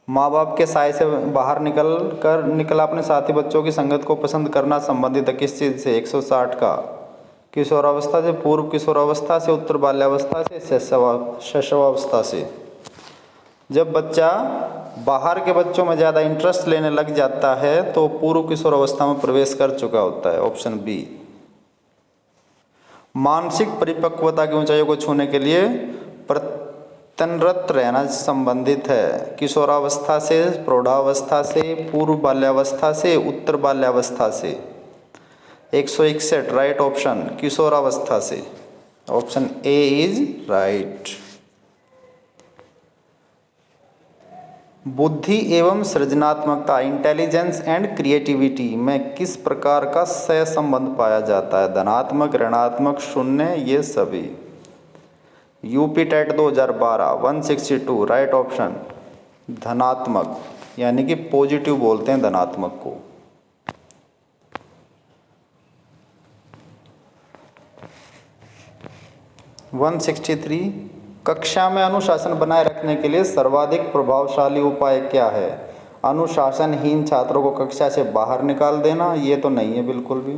माँ बाप के साय से बाहर निकल अपने साथी बच्चों की संगत को पसंद करना संबंधित है किस चीज़ से? 160 का किशोरावस्था से, पूर्व किशोरावस्था से, उत्तर बाल्यावस्था से, शैशवावस्था से। जब बच्चा बाहर के बच्चों में ज़्यादा इंटरेस्ट लेने लग जाता है तो पूर्व किशोरावस्था में प्रवेश कर चुका होता है। Option B. मानसिक परिपक्वता की ऊंचाइयों को छूने के लिए प्रत्यनरत रहना संबंधित है किशोरावस्था से, प्रौढ़ावस्था से, पूर्व बाल्यावस्था से, उत्तर बाल्यावस्था से। 161 राइट ऑप्शन किशोरावस्था से। Option A is right. बुद्धि एवं सृजनात्मकता, इंटेलिजेंस एंड क्रिएटिविटी में किस प्रकार का सहसंबंध पाया जाता है? धनात्मक, ऋणात्मक, शून्य, ये सभी। यूपी टेट 2012 162 राइट ऑप्शन धनात्मक, यानी कि पॉजिटिव बोलते हैं धनात्मक को। वन 163 कक्षा में अनुशासन बनाए रखने के लिए सर्वाधिक प्रभावशाली उपाय क्या है? अनुशासनहीन छात्रों को कक्षा से बाहर निकाल देना, ये तो नहीं है बिल्कुल भी।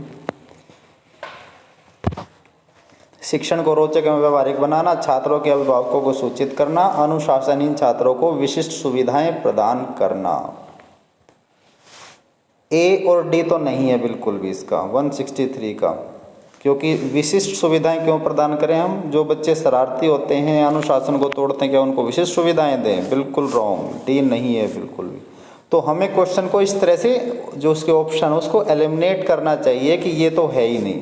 शिक्षण को रोचक एवं व्यवहारिक बनाना, छात्रों के अभिभावकों को सूचित करना, अनुशासनहीन छात्रों को विशिष्ट सुविधाएं प्रदान करना। ए और डी तो नहीं है बिल्कुल भी इसका 163 का, क्योंकि विशिष्ट सुविधाएं क्यों प्रदान करें हम? जो बच्चे शरारती होते हैं, अनुशासन को तोड़ते हैं, क्या उनको विशिष्ट सुविधाएं दें? बिल्कुल रॉन्ग, डी नहीं है बिल्कुल भी। तो हमें क्वेश्चन को इस तरह से जो उसके ऑप्शन है उसको एलिमिनेट करना चाहिए कि ये तो है ही नहीं।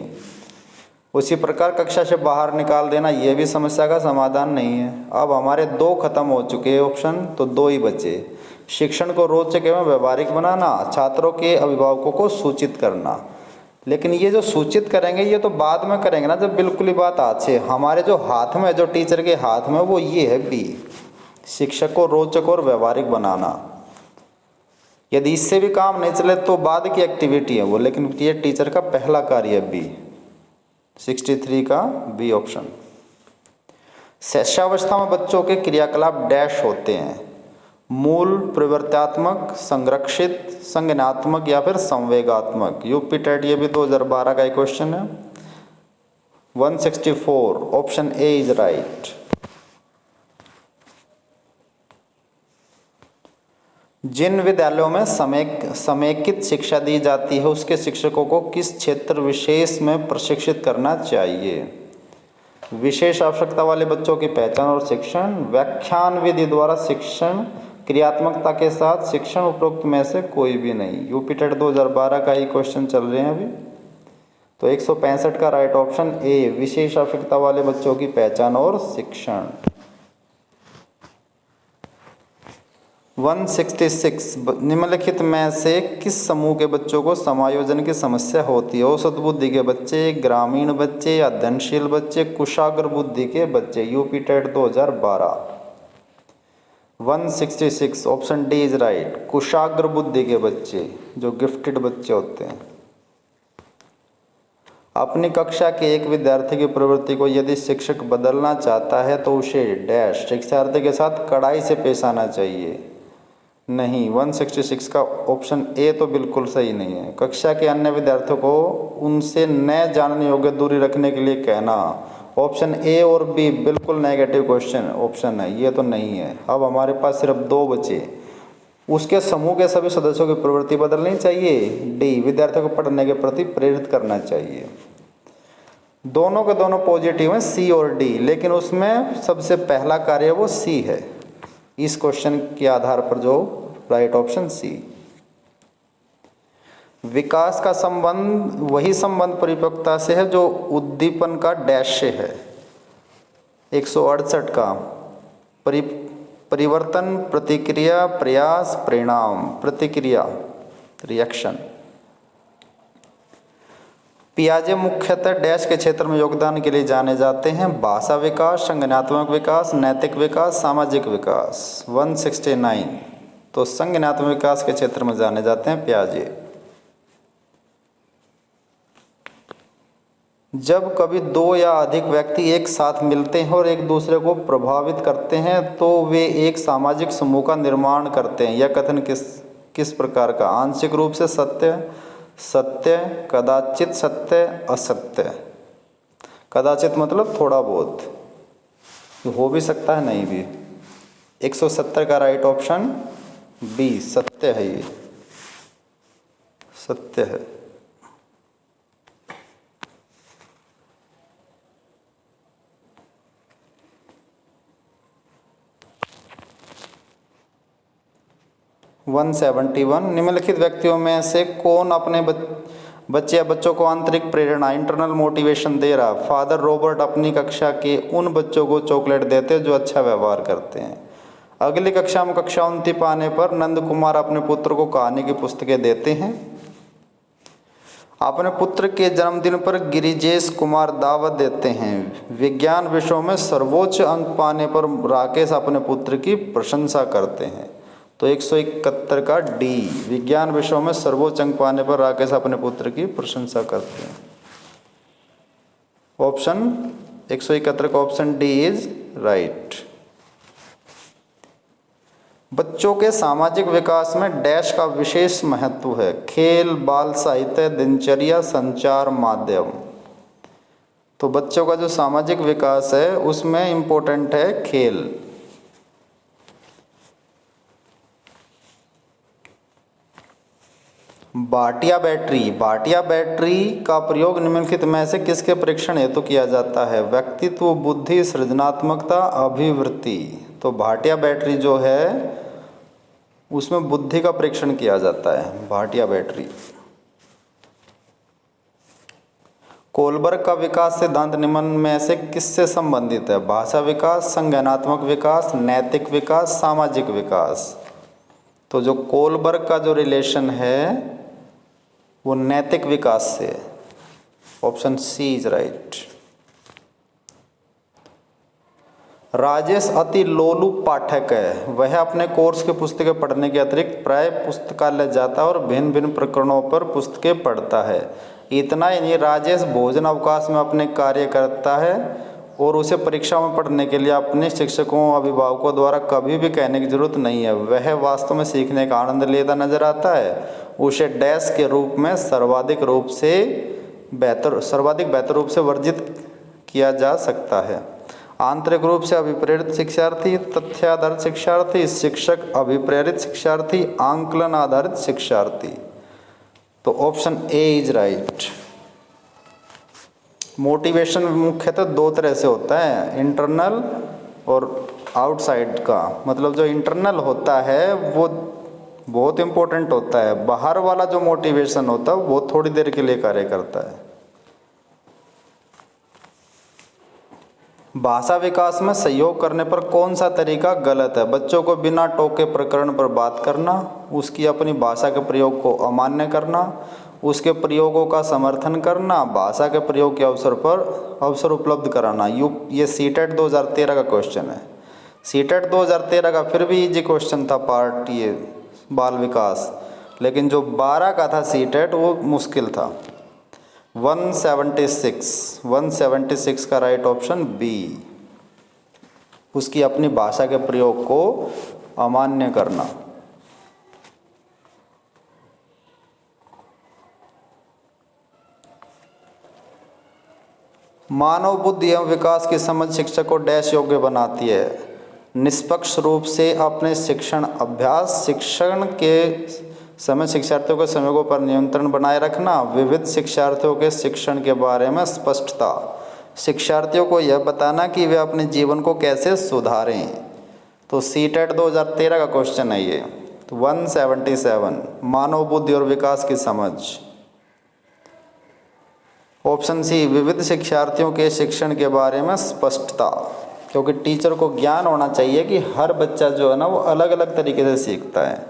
उसी प्रकार कक्षा से बाहर निकाल देना, ये भी समस्या का समाधान नहीं है। अब हमारे 2 खत्म हो चुके हैं ऑप्शन, तो 2 ही बचे। शिक्षण को रोचक एवं व्यवहारिक बनाना, छात्रों के अभिभावकों को सूचित करना। लेकिन ये जो सूचित करेंगे ये तो बाद में करेंगे ना, जब बिल्कुल ही बात अच्छे हमारे जो हाथ में, जो टीचर के हाथ में, वो ये है बी, शिक्षक को रोचक और व्यवहारिक बनाना। यदि इससे भी काम नहीं चले तो बाद की एक्टिविटी है वो, लेकिन ये टीचर का पहला कार्य है बी। 63 का बी ऑप्शन। शैशवावस्था में बच्चों के क्रियाकलाप डैश होते हैं? मूल, प्रवृत्त्यात्मक, संरक्षित, संज्ञानात्मक, या फिर संवेगात्मक। यूपी टेट ये भी 2012 का एक क्वेश्चन है। 164 ऑप्शन ए इज राइट। जिन विद्यालयों में समेकित शिक्षा दी जाती है उसके शिक्षकों को किस क्षेत्र विशेष में प्रशिक्षित करना चाहिए? विशेष आवश्यकता वाले बच्चों की पहचान और शिक्षण, व्याख्यान विधि द्वारा शिक्षण, क्रियात्मकता के साथ शिक्षण, उपरोक्त में से कोई भी नहीं। यूपी टेट 2012 का ही क्वेश्चन चल रहे हैं अभी। तो 165 का राइट ऑप्शन ए, विशेष आवश्यकता वाले बच्चों की पहचान और शिक्षण। 166 निम्नलिखित में से किस समूह के बच्चों को समायोजन की समस्या होती है? औसत बुद्धि के बच्चे, ग्रामीण बच्चे, अध्ययनशील बच्चे, कुशाग्र बुद्धि के बच्चे। UP TET 2012 166 option D is right. कुशाग्र बुद्धि के बच्चे, जो गिफ्टेड बच्चे होते हैं। अपनी कक्षा के एक विद्यार्थी की प्रवृत्ति को यदि शिक्षक बदलना चाहता है तो उसे डैश शिक्षार्थी के साथ कड़ाई से पेश आना चाहिए। नहीं, 166 का ऑप्शन ए तो बिल्कुल सही नहीं है। कक्षा के अन्य विद्यार्थियों को उनसे न जानने योग्य दूरी रखने के लिए कहना। ऑप्शन ए और बी बिल्कुल नेगेटिव क्वेश्चन ऑप्शन है, ये तो नहीं है। अब हमारे पास सिर्फ दो बचे। उसके समूह के सभी सदस्यों की प्रवृत्ति बदलनी चाहिए। डी, विद्यार्थियों को पढ़ने के प्रति प्रेरित करना चाहिए। दोनों के दोनों पॉजिटिव हैं, सी और डी, लेकिन उसमें सबसे पहला कार्य वो सी है। इस क्वेश्चन के आधार पर जो राइट ऑप्शन सी। विकास का संबंध वही संबंध परिपक्वता से है जो उद्दीपन का डैश से है। 168 का परिवर्तन, प्रतिक्रिया, प्रयास, परिणाम। प्रतिक्रिया रिएक्शन। पियाजे मुख्यतः डैश के क्षेत्र में योगदान के लिए जाने जाते हैं। भाषा विकास, संज्ञानात्मक विकास, नैतिक विकास, सामाजिक विकास। 169 तो संज्ञानात्मक विकास के क्षेत्र में जाने जाते हैं पियाजे। जब कभी दो या अधिक व्यक्ति एक साथ मिलते हैं और एक दूसरे को प्रभावित करते हैं तो वे एक सामाजिक समूह का निर्माण करते हैं। यह कथन किस प्रकार का? आंशिक रूप से सत्य, सत्य, कदाचित सत्य, असत्य। कदाचित मतलब थोड़ा बहुत, हो भी सकता है नहीं भी। 170 का राइट ऑप्शन बी सत्य है, ये सत्य है। वन 71 निम्नलिखित व्यक्तियों में से कौन अपने बच्चे या बच्चों को आंतरिक प्रेरणा इंटरनल मोटिवेशन दे रहा? फादर रॉबर्ट अपनी कक्षा के उन बच्चों को चॉकलेट देते जो अच्छा व्यवहार करते हैं। अगली कक्षा में कक्षा 29 पाने पर नंद कुमार अपने पुत्र को कहानी की पुस्तकें देते हैं। अपने पुत्र के जन्मदिन पर गिरिजेश कुमार दावत देते हैं। विज्ञान विषयों में सर्वोच्च अंक पाने पर राकेश अपने पुत्र की प्रशंसा करते हैं। तो 171 का डी, विज्ञान विषयों में सर्वोच्च अंक पाने पर राकेश अपने पुत्र की प्रशंसा करते हैं। ऑप्शन 171 का ऑप्शन डी इज राइट। बच्चों के सामाजिक विकास में डैश का विशेष महत्व है। खेल, बाल साहित्य, दिनचर्या, संचार माध्यम। तो बच्चों का जो सामाजिक विकास है उसमें इम्पोर्टेंट है खेल। भाटिया बैटरी, भाटिया बैटरी का प्रयोग निम्नलिखित में से किसके परीक्षण हेतु किया जाता है? व्यक्तित्व, बुद्धि, सृजनात्मकता, अभिवृत्ति। तो भाटिया बैटरी जो है उसमें बुद्धि का परीक्षण किया जाता है, भाटिया बैटरी। कोलबर्ग का विकास सिद्धांत निम्न में से किससे संबंधित है? भाषा विकास, संज्ञानात्मक विकास, नैतिक विकास, सामाजिक विकास। तो जो कोलबर्ग का जो रिलेशन है वो नैतिक विकास से। Option C is right. Rajesh अति लोलुप पाठक है। वह अपने कोर्स की पुस्तकें पढ़ने के अतिरिक्त प्राय पुस्तकालय जाता है और भिन्न भिन्न प्रकरणों पर पुस्तकें पढ़ता है। इतना ही नहीं, राजेश भोजन अवकाश में अपने कार्य करता है और उसे परीक्षा में पढ़ने के लिए अपने शिक्षकों अभिभावकों द्वारा कभी भी कहने की जरूरत नहीं है। वह वास्तव में सीखने का आनंद लेता नजर आता है। उसे डैश के रूप में सर्वाधिक बेहतर रूप से वर्जित किया जा सकता है। आंतरिक रूप से अभिप्रेरित शिक्षार्थी, तथ्याधारित शिक्षार्थी, शिक्षक अभिप्रेरित शिक्षार्थी, आंकलन आधारित शिक्षार्थी। तो option A is right. Motivation मुख्यतः दो तरह से होता है, इंटरनल और आउटसाइड का। मतलब जो इंटरनल होता है वो बहुत इंपॉर्टेंट होता है। बाहर वाला जो मोटिवेशन होता है वो थोड़ी देर के लिए कार्य करता है। भाषा विकास में सहयोग करने पर कौन सा तरीका गलत है? बच्चों को बिना टोके प्रकरण पर बात करना, उसकी अपनी भाषा के प्रयोग को अमान्य करना, उसके प्रयोगों का समर्थन करना, भाषा के प्रयोग के अवसर उपलब्ध कराना। ये सीटेट 2013 का क्वेश्चन है। सीटेट 2013 का फिर भी इजी क्वेश्चन था, पार्ट ये बाल विकास, लेकिन जो 12 का था सीटेट वो मुश्किल था। 176 का राइट ऑप्शन बी, उसकी अपनी भाषा के प्रयोग को अमान्य करना। मानव बुद्धि एवं विकास की समझ शिक्षक को डैश योग्य बनाती है। निष्पक्ष रूप से अपने शिक्षण अभ्यास, शिक्षण के समय शिक्षार्थियों के समय पर नियंत्रण बनाए रखना, विविध शिक्षार्थियों के शिक्षण के बारे में स्पष्टता, शिक्षार्थियों को यह बताना कि वे अपने जीवन को कैसे सुधारें। तो सीटेट 2013 का क्वेश्चन है ये। तो 177 मानव बुद्धि और विकास की समझ। ऑप्शन सी विविध शिक्षार्थियों के शिक्षण के बारे में स्पष्टता, क्योंकि टीचर को ज्ञान होना चाहिए कि हर बच्चा जो है ना वो अलग अलग तरीके से सीखता है,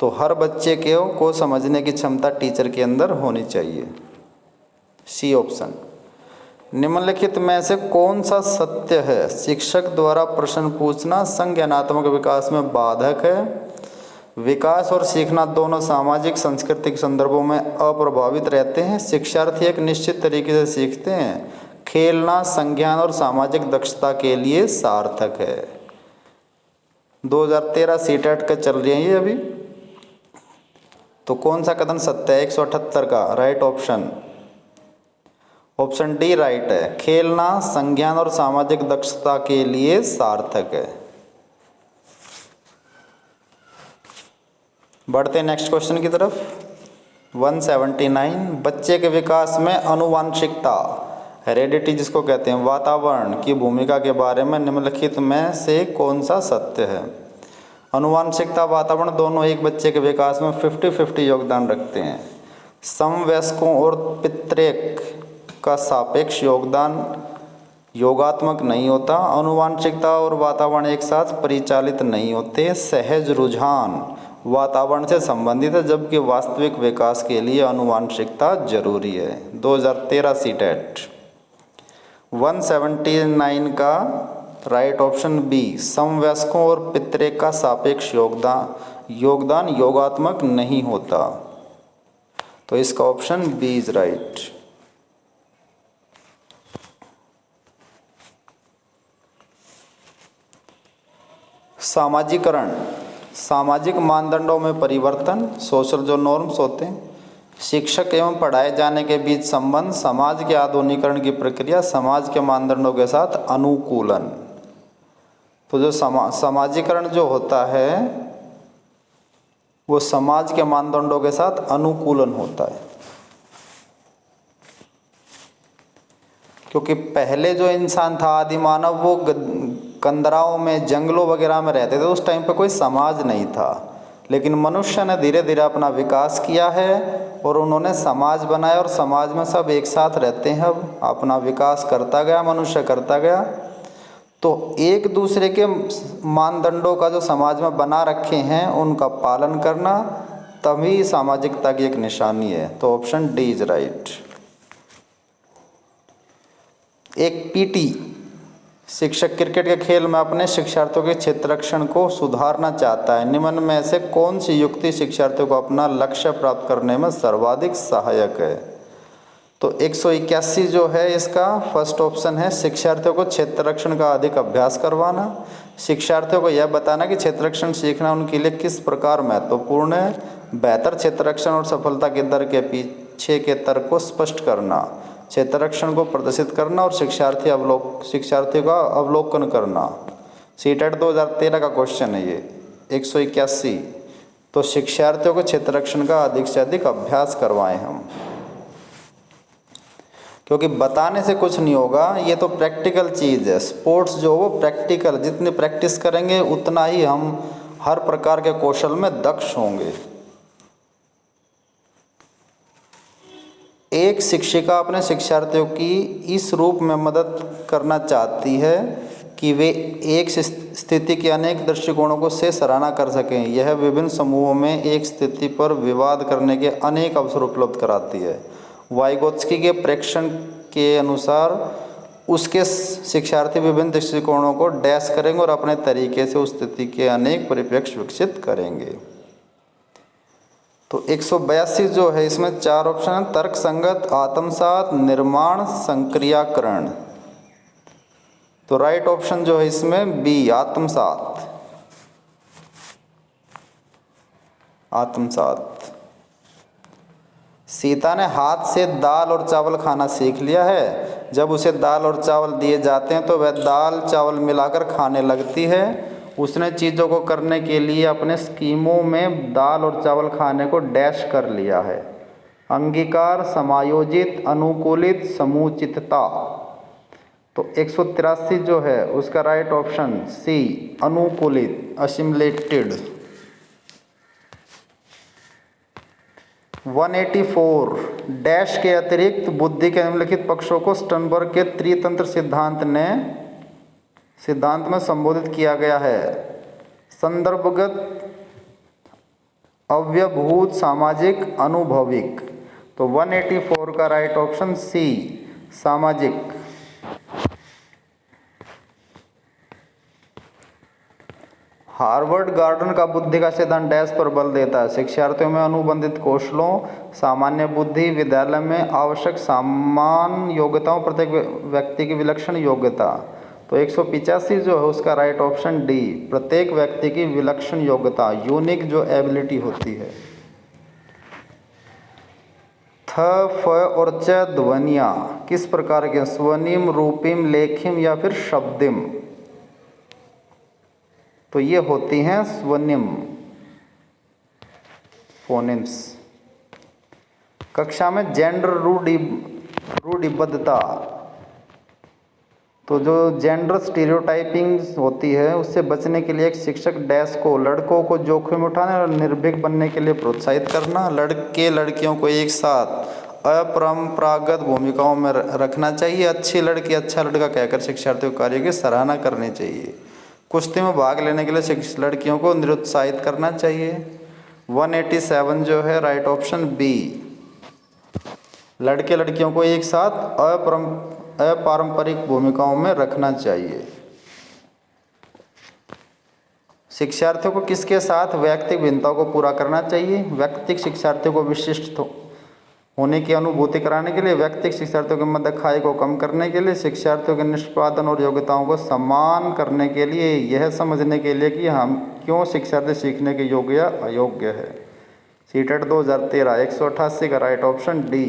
तो हर बच्चे को समझने की क्षमता टीचर के अंदर होनी चाहिए। C option. निम्नलिखित में से कौन सा सत्य है? शिक्षक द्वारा प्रश्न पूछना संज्ञानात्मक विकास में बाधक है। विकास और सीखना दोनों सामाजिक सांस्कृतिक संदर्भों में अप्रभावित रहते हैं। शिक्षार्थी एक निश्चित तरीके से सीखते हैं। खेलना संज्ञान और सामाजिक दक्षता के लिए सार्थक है। 2013 सीटेट का चल रही है ये अभी। तो कौन सा कथन सत्य है? 178 का right option, option D right है। खेलना संज्ञान और सामाजिक दक्षता के लिए सार्थक है। बढ़ते नेक्स्ट क्वेश्चन की तरफ। 179 बच्चे के विकास में आनुवांशिकता, हेरेडिटी जिसको कहते हैं, वातावरण की भूमिका के बारे में निम्नलिखित में से कौन सा सत्य है? आनुवांशिकता वातावरण दोनों एक बच्चे के विकास में 50-50 योगदान रखते हैं। समवयस्कों और पितृक का सापेक्ष योगदान योगात्मक नहीं होता। आनुवांशिकता और वातावरण एक साथ परिचालित नहीं होते। सहज रुझान वातावरण से संबंधित है, जबकि वास्तविक विकास के लिए आनुवांशिकता जरूरी है। 2013 सीटेट। 179 का राइट ऑप्शन बी, समवयस्कों और पितृक का सापेक्ष योगदान योगात्मक नहीं होता। तो इसका ऑप्शन बी इज राइट। सामाजिकरण, सामाजिक मानदंडों में परिवर्तन, सोशल जो नॉर्म्स होते हैं, शिक्षक एवं पढ़ाए जाने के बीच संबंध, समाज के आधुनिकीकरण की प्रक्रिया, समाज के मानदंडों के साथ अनुकूलन। तो जो सामाजिकरण जो होता है वो समाज के मानदंडों के साथ अनुकूलन होता है। क्योंकि पहले जो इंसान था आदि मानव, वो कंदराओं में जंगलों वगैरह में रहते थे, उस टाइम पे कोई समाज नहीं था। लेकिन मनुष्य ने धीरे धीरे अपना विकास किया है और उन्होंने समाज बनाया और समाज में सब एक साथ रहते हैं। अब अपना विकास करता गया, मनुष्य करता गया। तो एक दूसरे के मानदंडों का जो समाज में बना रखे हैं उनका पालन करना तभी सामाजिकता की एक निशानी है। तो ऑप्शन डी इज राइट। एक पीटी शिक्षक क्रिकेट के खेल में अपने शिक्षार्थियों के क्षेत्ररक्षण को सुधारना चाहता है। निम्न में से कौन सी युक्ति शिक्षार्थियों को अपना लक्ष्य प्राप्त करने में सर्वाधिक सहायक है? तो 181 जो है इसका फर्स्ट ऑप्शन है, शिक्षार्थियों को क्षेत्ररक्षण का अधिक अभ्यास करवाना। शिक्षार्थियों को यह बताना कि क्षेत्ररक्षण सीखना उनके लिए किस प्रकार महत्वपूर्ण है। बेहतर क्षेत्ररक्षण और सफलता की दर के पीछे के तर्क को स्पष्ट करना। क्षेत्ररक्षण को प्रदर्शित करना और शिक्षार्थियों का अवलोकन करना। सीटेट 2013 का क्वेश्चन है ये 181। तो शिक्षार्थियों को क्षेत्ररक्षण का अधिक से अधिक अभ्यास करवाएं हम, क्योंकि बताने से कुछ नहीं होगा, ये तो प्रैक्टिकल चीज़ है। स्पोर्ट्स जो वो प्रैक्टिकल, जितनी प्रैक्टिस करेंगे उतना ही हम हर प्रकार के कौशल में दक्ष होंगे। एक शिक्षिका अपने शिक्षार्थियों की इस रूप में मदद करना चाहती है कि वे एक स्थिति के अनेक दृष्टिकोणों को से सराहना कर सकें। यह विभिन्न समूहों में एक स्थिति पर विवाद करने के अनेक अवसर उपलब्ध कराती है। वाइगोत्स्की के प्रेक्षण के अनुसार उसके शिक्षार्थी विभिन्न दृष्टिकोणों को डैश करेंगे और अपने तरीके से उस स्थिति के अनेक परिप्रेक्ष्य विकसित करेंगे। तो 182 जो है इसमें 4 ऑप्शन है, तर्क संगत, आत्मसात, निर्माण, संक्रियाकरण। तो राइट ऑप्शन जो है इसमें बी, आत्मसात। आत्मसात। सीता ने हाथ से दाल और चावल खाना सीख लिया है। जब उसे दाल और चावल दिए जाते हैं तो वह दाल चावल मिलाकर खाने लगती है। उसने चीज़ों को करने के लिए अपने स्कीमों में दाल और चावल खाने को डैश कर लिया है। अंगीकार, समायोजित, अनुकूलित, समुचितता। तो 183 जो है उसका राइट ऑप्शन सी, अनुकूलित, असिमिलेटेड। 184 डैश के अतिरिक्त बुद्धि के निम्नलिखित पक्षों को स्टर्नबर्ग के त्रितंत्र सिद्धांत में संबोधित किया गया है। संदर्भगत, अव्यवभूत, सामाजिक, अनुभविक। तो 184 का राइट ऑप्शन सी, सामाजिक। हार्वर्ड गार्डन का बुद्धि का सिद्धांत डैश पर बल देता है। शिक्षार्थियों में अनुबंधित कौशलों, सामान्य बुद्धि, विद्यालय में आवश्यक समान योग्यताओं, प्रत्येक व्यक्ति की विलक्षण योग्यता। तो 185 जो है उसका राइट ऑप्शन डी, प्रत्येक व्यक्ति की विलक्षण योग्यता, यूनिक जो एबिलिटी होती है। थ, फ और च ध्वनियाँ किस प्रकार के, स्वनिम, रूपिम, लेखिम या फिर शब्दिम? तो ये होती हैं स्वनिम, फोनिम्स। कक्षा में जेंडर रूढ़िबद्धता, तो जो जेंडर स्टीरियोटाइपिंग होती है उससे बचने के लिए एक शिक्षक डैश को लड़कों को जोखिम उठाने और निर्भीक बनने के लिए प्रोत्साहित करना। लड़के लड़कियों को एक साथ अपरंपरागत भूमिकाओं में रखना चाहिए। अच्छी लड़की अच्छा लड़का कहकर शिक्षार्थियों के कार्य की सराहना करनी चाहिए। कुश्ती में भाग लेने के लिए लड़कियों को निरुत्साहित करना चाहिए। 187 जो है राइट ऑप्शन बी, लड़के लड़कियों को एक साथ अपारंपरिक भूमिकाओं में रखना चाहिए। शिक्षार्थियों को किसके साथ व्यक्तिगत भिन्नताओं को पूरा करना चाहिए? व्यक्तिगत शिक्षार्थियों को विशिष्ट होने की अनुभूति कराने के लिए, व्यक्तिगत शिक्षार्थियों के मध्य खाई को कम करने के लिए, शिक्षार्थियों के निष्पादन और योग्यताओं को सम्मान करने के लिए, यह समझने के लिए कि हम क्यों शिक्षार्थी सीखने के योग्य या अयोग्य है। सीटेट 2013 188 का राइट ऑप्शन डी,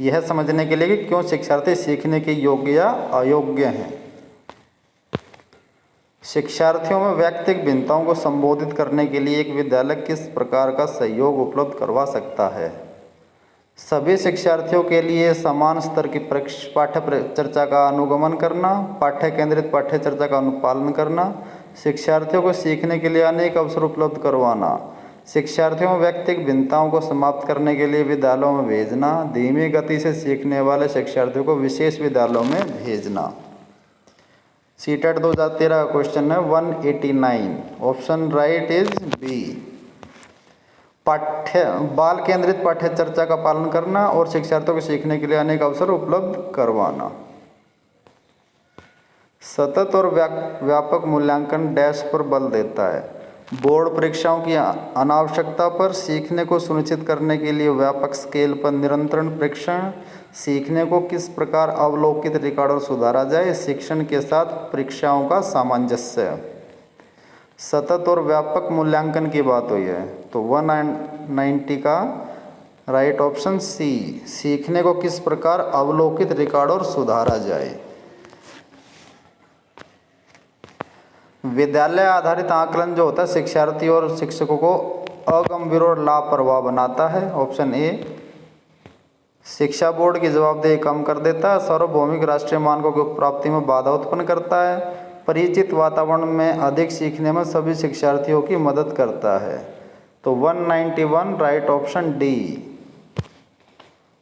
यह समझने के लिए कि क्यों शिक्षार्थी सीखने के योग्य या अयोग्य हैं। शिक्षार्थियों में व्यक्तिगत भिन्नताओं को संबोधित करने के लिए एक विद्यालय किस प्रकार का सहयोग उपलब्ध करवा सकता है? सभी शिक्षार्थियों के लिए समान स्तर की पाठ्य चर्चा का अनुगमन करना, पाठ्य केंद्रित पाठ्य चर्चा का अनुपालन करना, शिक्षार्थियों को सीखने के लिए अनेक अवसर उपलब्ध करवाना, शिक्षार्थियों में व्यक्तिगत भिन्नताओं को समाप्त करने के लिए विद्यालयों में भेजना, धीमी गति से सीखने वाले शिक्षार्थियों को विशेष विद्यालयों में भेजना। सीटेट 2013 का क्वेश्चन है 189, ऑप्शन राइट इज बी, बाल केंद्रित पाठ्य चर्चा का पालन करना और शिक्षार्थियों को सीखने के लिए अनेक अवसर उपलब्ध करवाना। सतत और व्यापक मूल्यांकन डैश पर बल देता है। बोर्ड परीक्षाओं की अनावश्यकता पर सीखने को सुनिश्चित करने के लिए व्यापक स्केल पर निरंतर परीक्षण, सीखने को किस प्रकार अवलोकित रिकॉर्ड और सुधारा जाए, शिक्षण के साथ परीक्षाओं का सामंजस्य। सतत और व्यापक मूल्यांकन की बात हुई है तो 190 का राइट ऑप्शन सी, सीखने को किस प्रकार अवलोकित रिकॉर्ड और सुधारा जाए। विद्यालय आधारित आकलन जो होता है शिक्षार्थी और शिक्षकों को अगंभीर और लापरवाह बनाता है। ऑप्शन ए, शिक्षा बोर्ड की जवाबदेही कम कर देता है, सार्वभौमिक राष्ट्रीय मानकों की प्राप्ति में बाधा उत्पन्न करता है, परिचित वातावरण में अधिक सीखने में सभी शिक्षार्थियों की मदद करता है। तो 191 राइट ऑप्शन डी,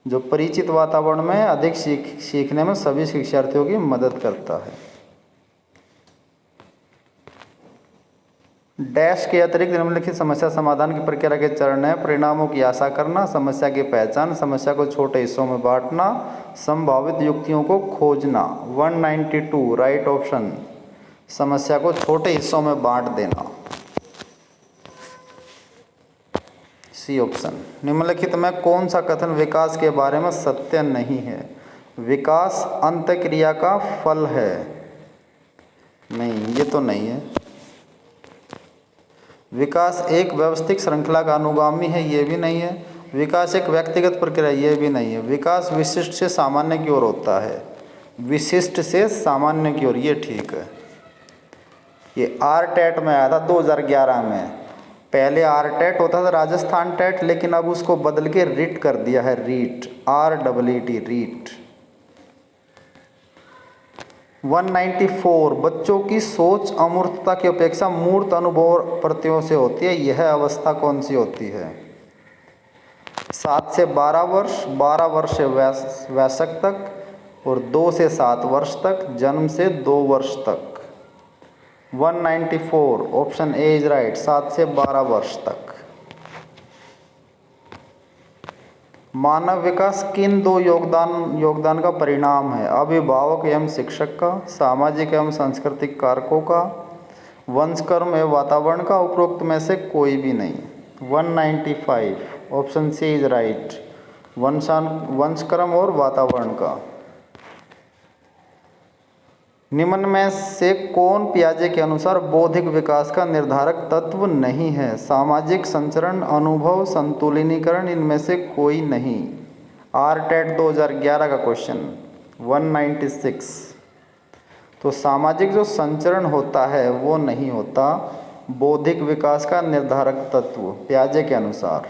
जो परिचित वातावरण में अधिक सीखने में सभी शिक्षार्थियों की मदद करता है। डैश के अतिरिक्त निम्नलिखित समस्या समाधान की प्रक्रिया के चरण है। परिणामों की आशा करना, समस्या की पहचान, समस्या को छोटे हिस्सों में बांटना, संभावित युक्तियों को खोजना। 192 राइट ऑप्शन, समस्या को छोटे हिस्सों में बांट देना, सी ऑप्शन। निम्नलिखित में कौन सा कथन विकास के बारे में सत्य नहीं है? विकास अंतःक्रिया का फल है। नहीं, ये तो नहीं है। विकास एक व्यवस्थित श्रृंखला का अनुगामी है, ये भी नहीं है। विकास एक व्यक्तिगत प्रक्रिया, ये भी नहीं है। विकास विशिष्ट से सामान्य की ओर होता है, विशिष्ट से सामान्य की ओर, ये ठीक है। ये आर टेट में आया था 2011 में। पहले आर टेट होता था राजस्थान टेट, लेकिन अब उसको बदल के रीट कर दिया है, रीट, REET, रीट। 194 बच्चों की सोच अमूर्तता की अपेक्षा मूर्त अनुभव प्रत्ययों से होती है, यह अवस्था कौन सी होती है? 7 से 12 वर्ष, 12 वर्ष से वयस्क तक और 2 से 7 वर्ष तक, जन्म से 2 वर्ष तक। 194 ऑप्शन ए इज राइट, 7 से 12 वर्ष तक। मानव विकास किन दो योगदान का परिणाम है? अभिभावक एवं शिक्षक का, सामाजिक एवं सांस्कृतिक कारकों का, वंशकर्म एवं वातावरण का, उपरोक्त में से कोई भी नहीं। 195 ऑप्शन सी इज राइट, वंशकर्म और वातावरण का। निम्न में से कौन पियाजे के अनुसार बौद्धिक विकास का निर्धारक तत्व नहीं है? सामाजिक संचरण, अनुभव, संतुलिनीकरण, इनमें से कोई नहीं। आर टेट 2011 का क्वेश्चन 196। तो सामाजिक जो संचरण होता है वो नहीं होता बौद्धिक विकास का निर्धारक तत्व पियाजे के अनुसार।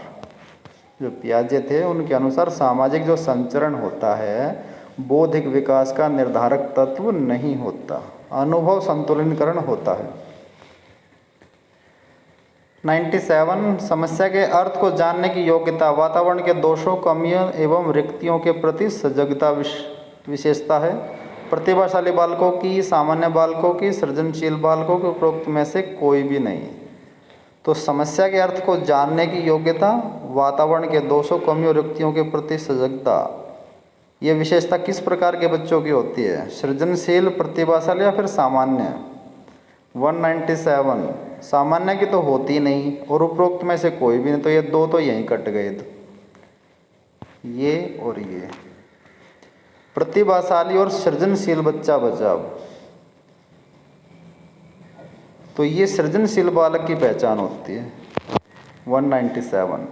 जो पियाजे थे उनके अनुसार सामाजिक जो संचरण होता है बौद्धिक विकास का निर्धारक तत्व नहीं होता, अनुभव संतुलिनीकरण होता है। 97 समस्या के अर्थ को जानने की योग्यता वातावरण के दोषों, कमियों एवं रिक्तियों के प्रति सजगता विशेषता है। प्रतिभाशाली बालकों की, सामान्य बालकों की, सृजनशील बालकों के उपरोक्त में से कोई भी नहीं। तो समस्या के अर्थ को जानने की योग्यता, वातावरण के दोषों, कमियों, रिक्तियों के प्रति सजगता, ये विशेषता किस प्रकार के बच्चों की होती है? सृजनशील, प्रतिभाशाली या फिर सामान्य? 197 सामान्य की तो होती नहीं और उपरोक्त में से कोई भी नहीं, तो ये दो तो यहीं कट गए, ये और ये। प्रतिभाशाली और सृजनशील बच्चा बचा अब। तो ये सृजनशील बालक की पहचान होती है। 197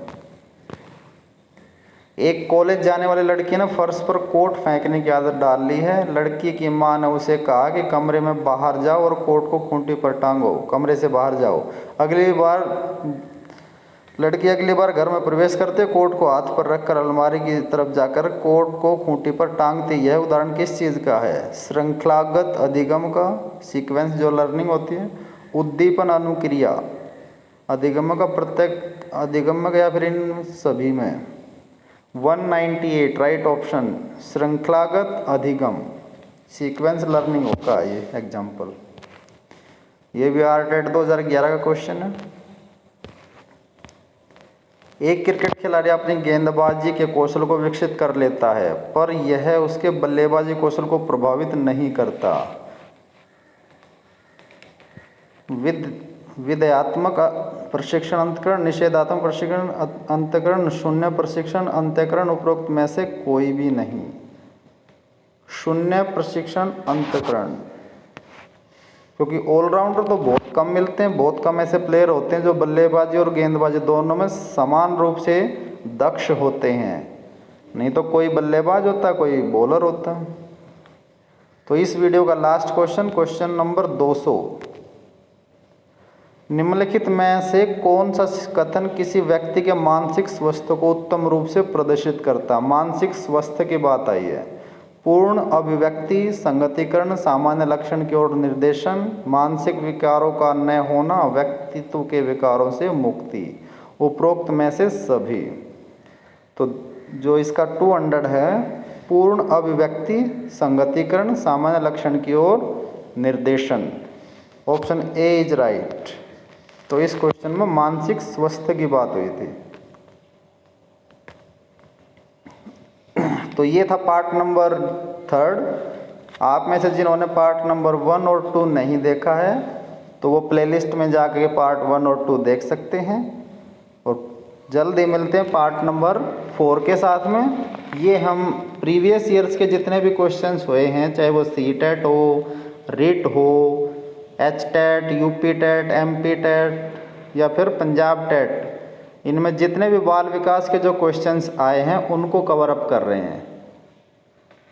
एक कॉलेज जाने वाली लड़की ने फर्श पर कोट फेंकने की आदत डाल ली है। लड़की की मां ने उसे कहा कि कमरे में बाहर जाओ और कोट को खूंटी पर टांगो, कमरे से बाहर जाओ। लड़की अगली बार घर में प्रवेश करते कोट को हाथ पर रखकर अलमारी की तरफ जाकर कोट को खूंटी पर टांगती। यह उदाहरण किस चीज़ का है? श्रृंखलागत अधिगम का, सीक्वेंस जो लर्निंग होती है, उद्दीपन अनुक्रिया, अधिगम का, प्रत्येक अधिगम का, या फिर इन सभी में। 198 राइट ऑप्शन, श्रृंखलागत अधिगम, सीक्वेंस लर्निंग होगा ये एग्जाम्पल। ये भी आर टेट 2011 का क्वेश्चन है। एक क्रिकेट खिलाड़ी अपनी गेंदबाजी के कौशल को विकसित कर लेता है पर यह उसके बल्लेबाजी कौशल को प्रभावित नहीं करता। विधेयात्मक प्रशिक्षण अंतःकरण, निषेधात्मक प्रशिक्षण अंतःकरण, शून्य प्रशिक्षण अंतःकरण, उपरोक्त में से कोई भी नहीं। शून्य प्रशिक्षण अंतःकरण, क्योंकि ऑलराउंडर तो बहुत कम मिलते हैं, बहुत कम ऐसे प्लेयर होते हैं जो बल्लेबाजी और गेंदबाजी दोनों में समान रूप से दक्ष होते हैं। नहीं तो कोई बल्लेबाज होता है, कोई बॉलर होता है। तो इस वीडियो का लास्ट क्वेश्चन, क्वेश्चन नंबर 200, निम्नलिखित में से कौन सा कथन किसी व्यक्ति के मानसिक स्वास्थ्य को उत्तम रूप से प्रदर्शित करता? मानसिक स्वास्थ्य की बात आई है। पूर्ण अभिव्यक्ति, संगतिकरण, सामान्य लक्षण की ओर निर्देशन, मानसिक विकारों का न होना, व्यक्तित्व के विकारों से मुक्ति, उपरोक्त में से सभी। तो जो इसका 200 है, पूर्ण अभिव्यक्ति, संगतिकरण, सामान्य लक्षण की ओर निर्देशन, ऑप्शन ए इज राइट। तो इस क्वेश्चन में मानसिक स्वास्थ्य की बात हुई थी। तो ये था पार्ट नंबर 3। आप में से जिन्होंने पार्ट नंबर 1 और 2 नहीं देखा है तो वो प्लेलिस्ट में जाके पार्ट 1 और 2 देख सकते हैं। और जल्दी मिलते हैं पार्ट नंबर 4 के साथ में। ये हम प्रीवियस ईयर्स के जितने भी क्वेश्चंस हुए हैं, चाहे वो सीटेट हो, रिट हो, एचटेट, यूपीटेट, एमपीटेट या फिर पंजाब टेट, इनमें जितने भी बाल विकास के जो क्वेश्चंस आए हैं उनको कवर अप कर रहे हैं।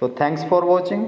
तो थैंक्स फॉर वॉचिंग।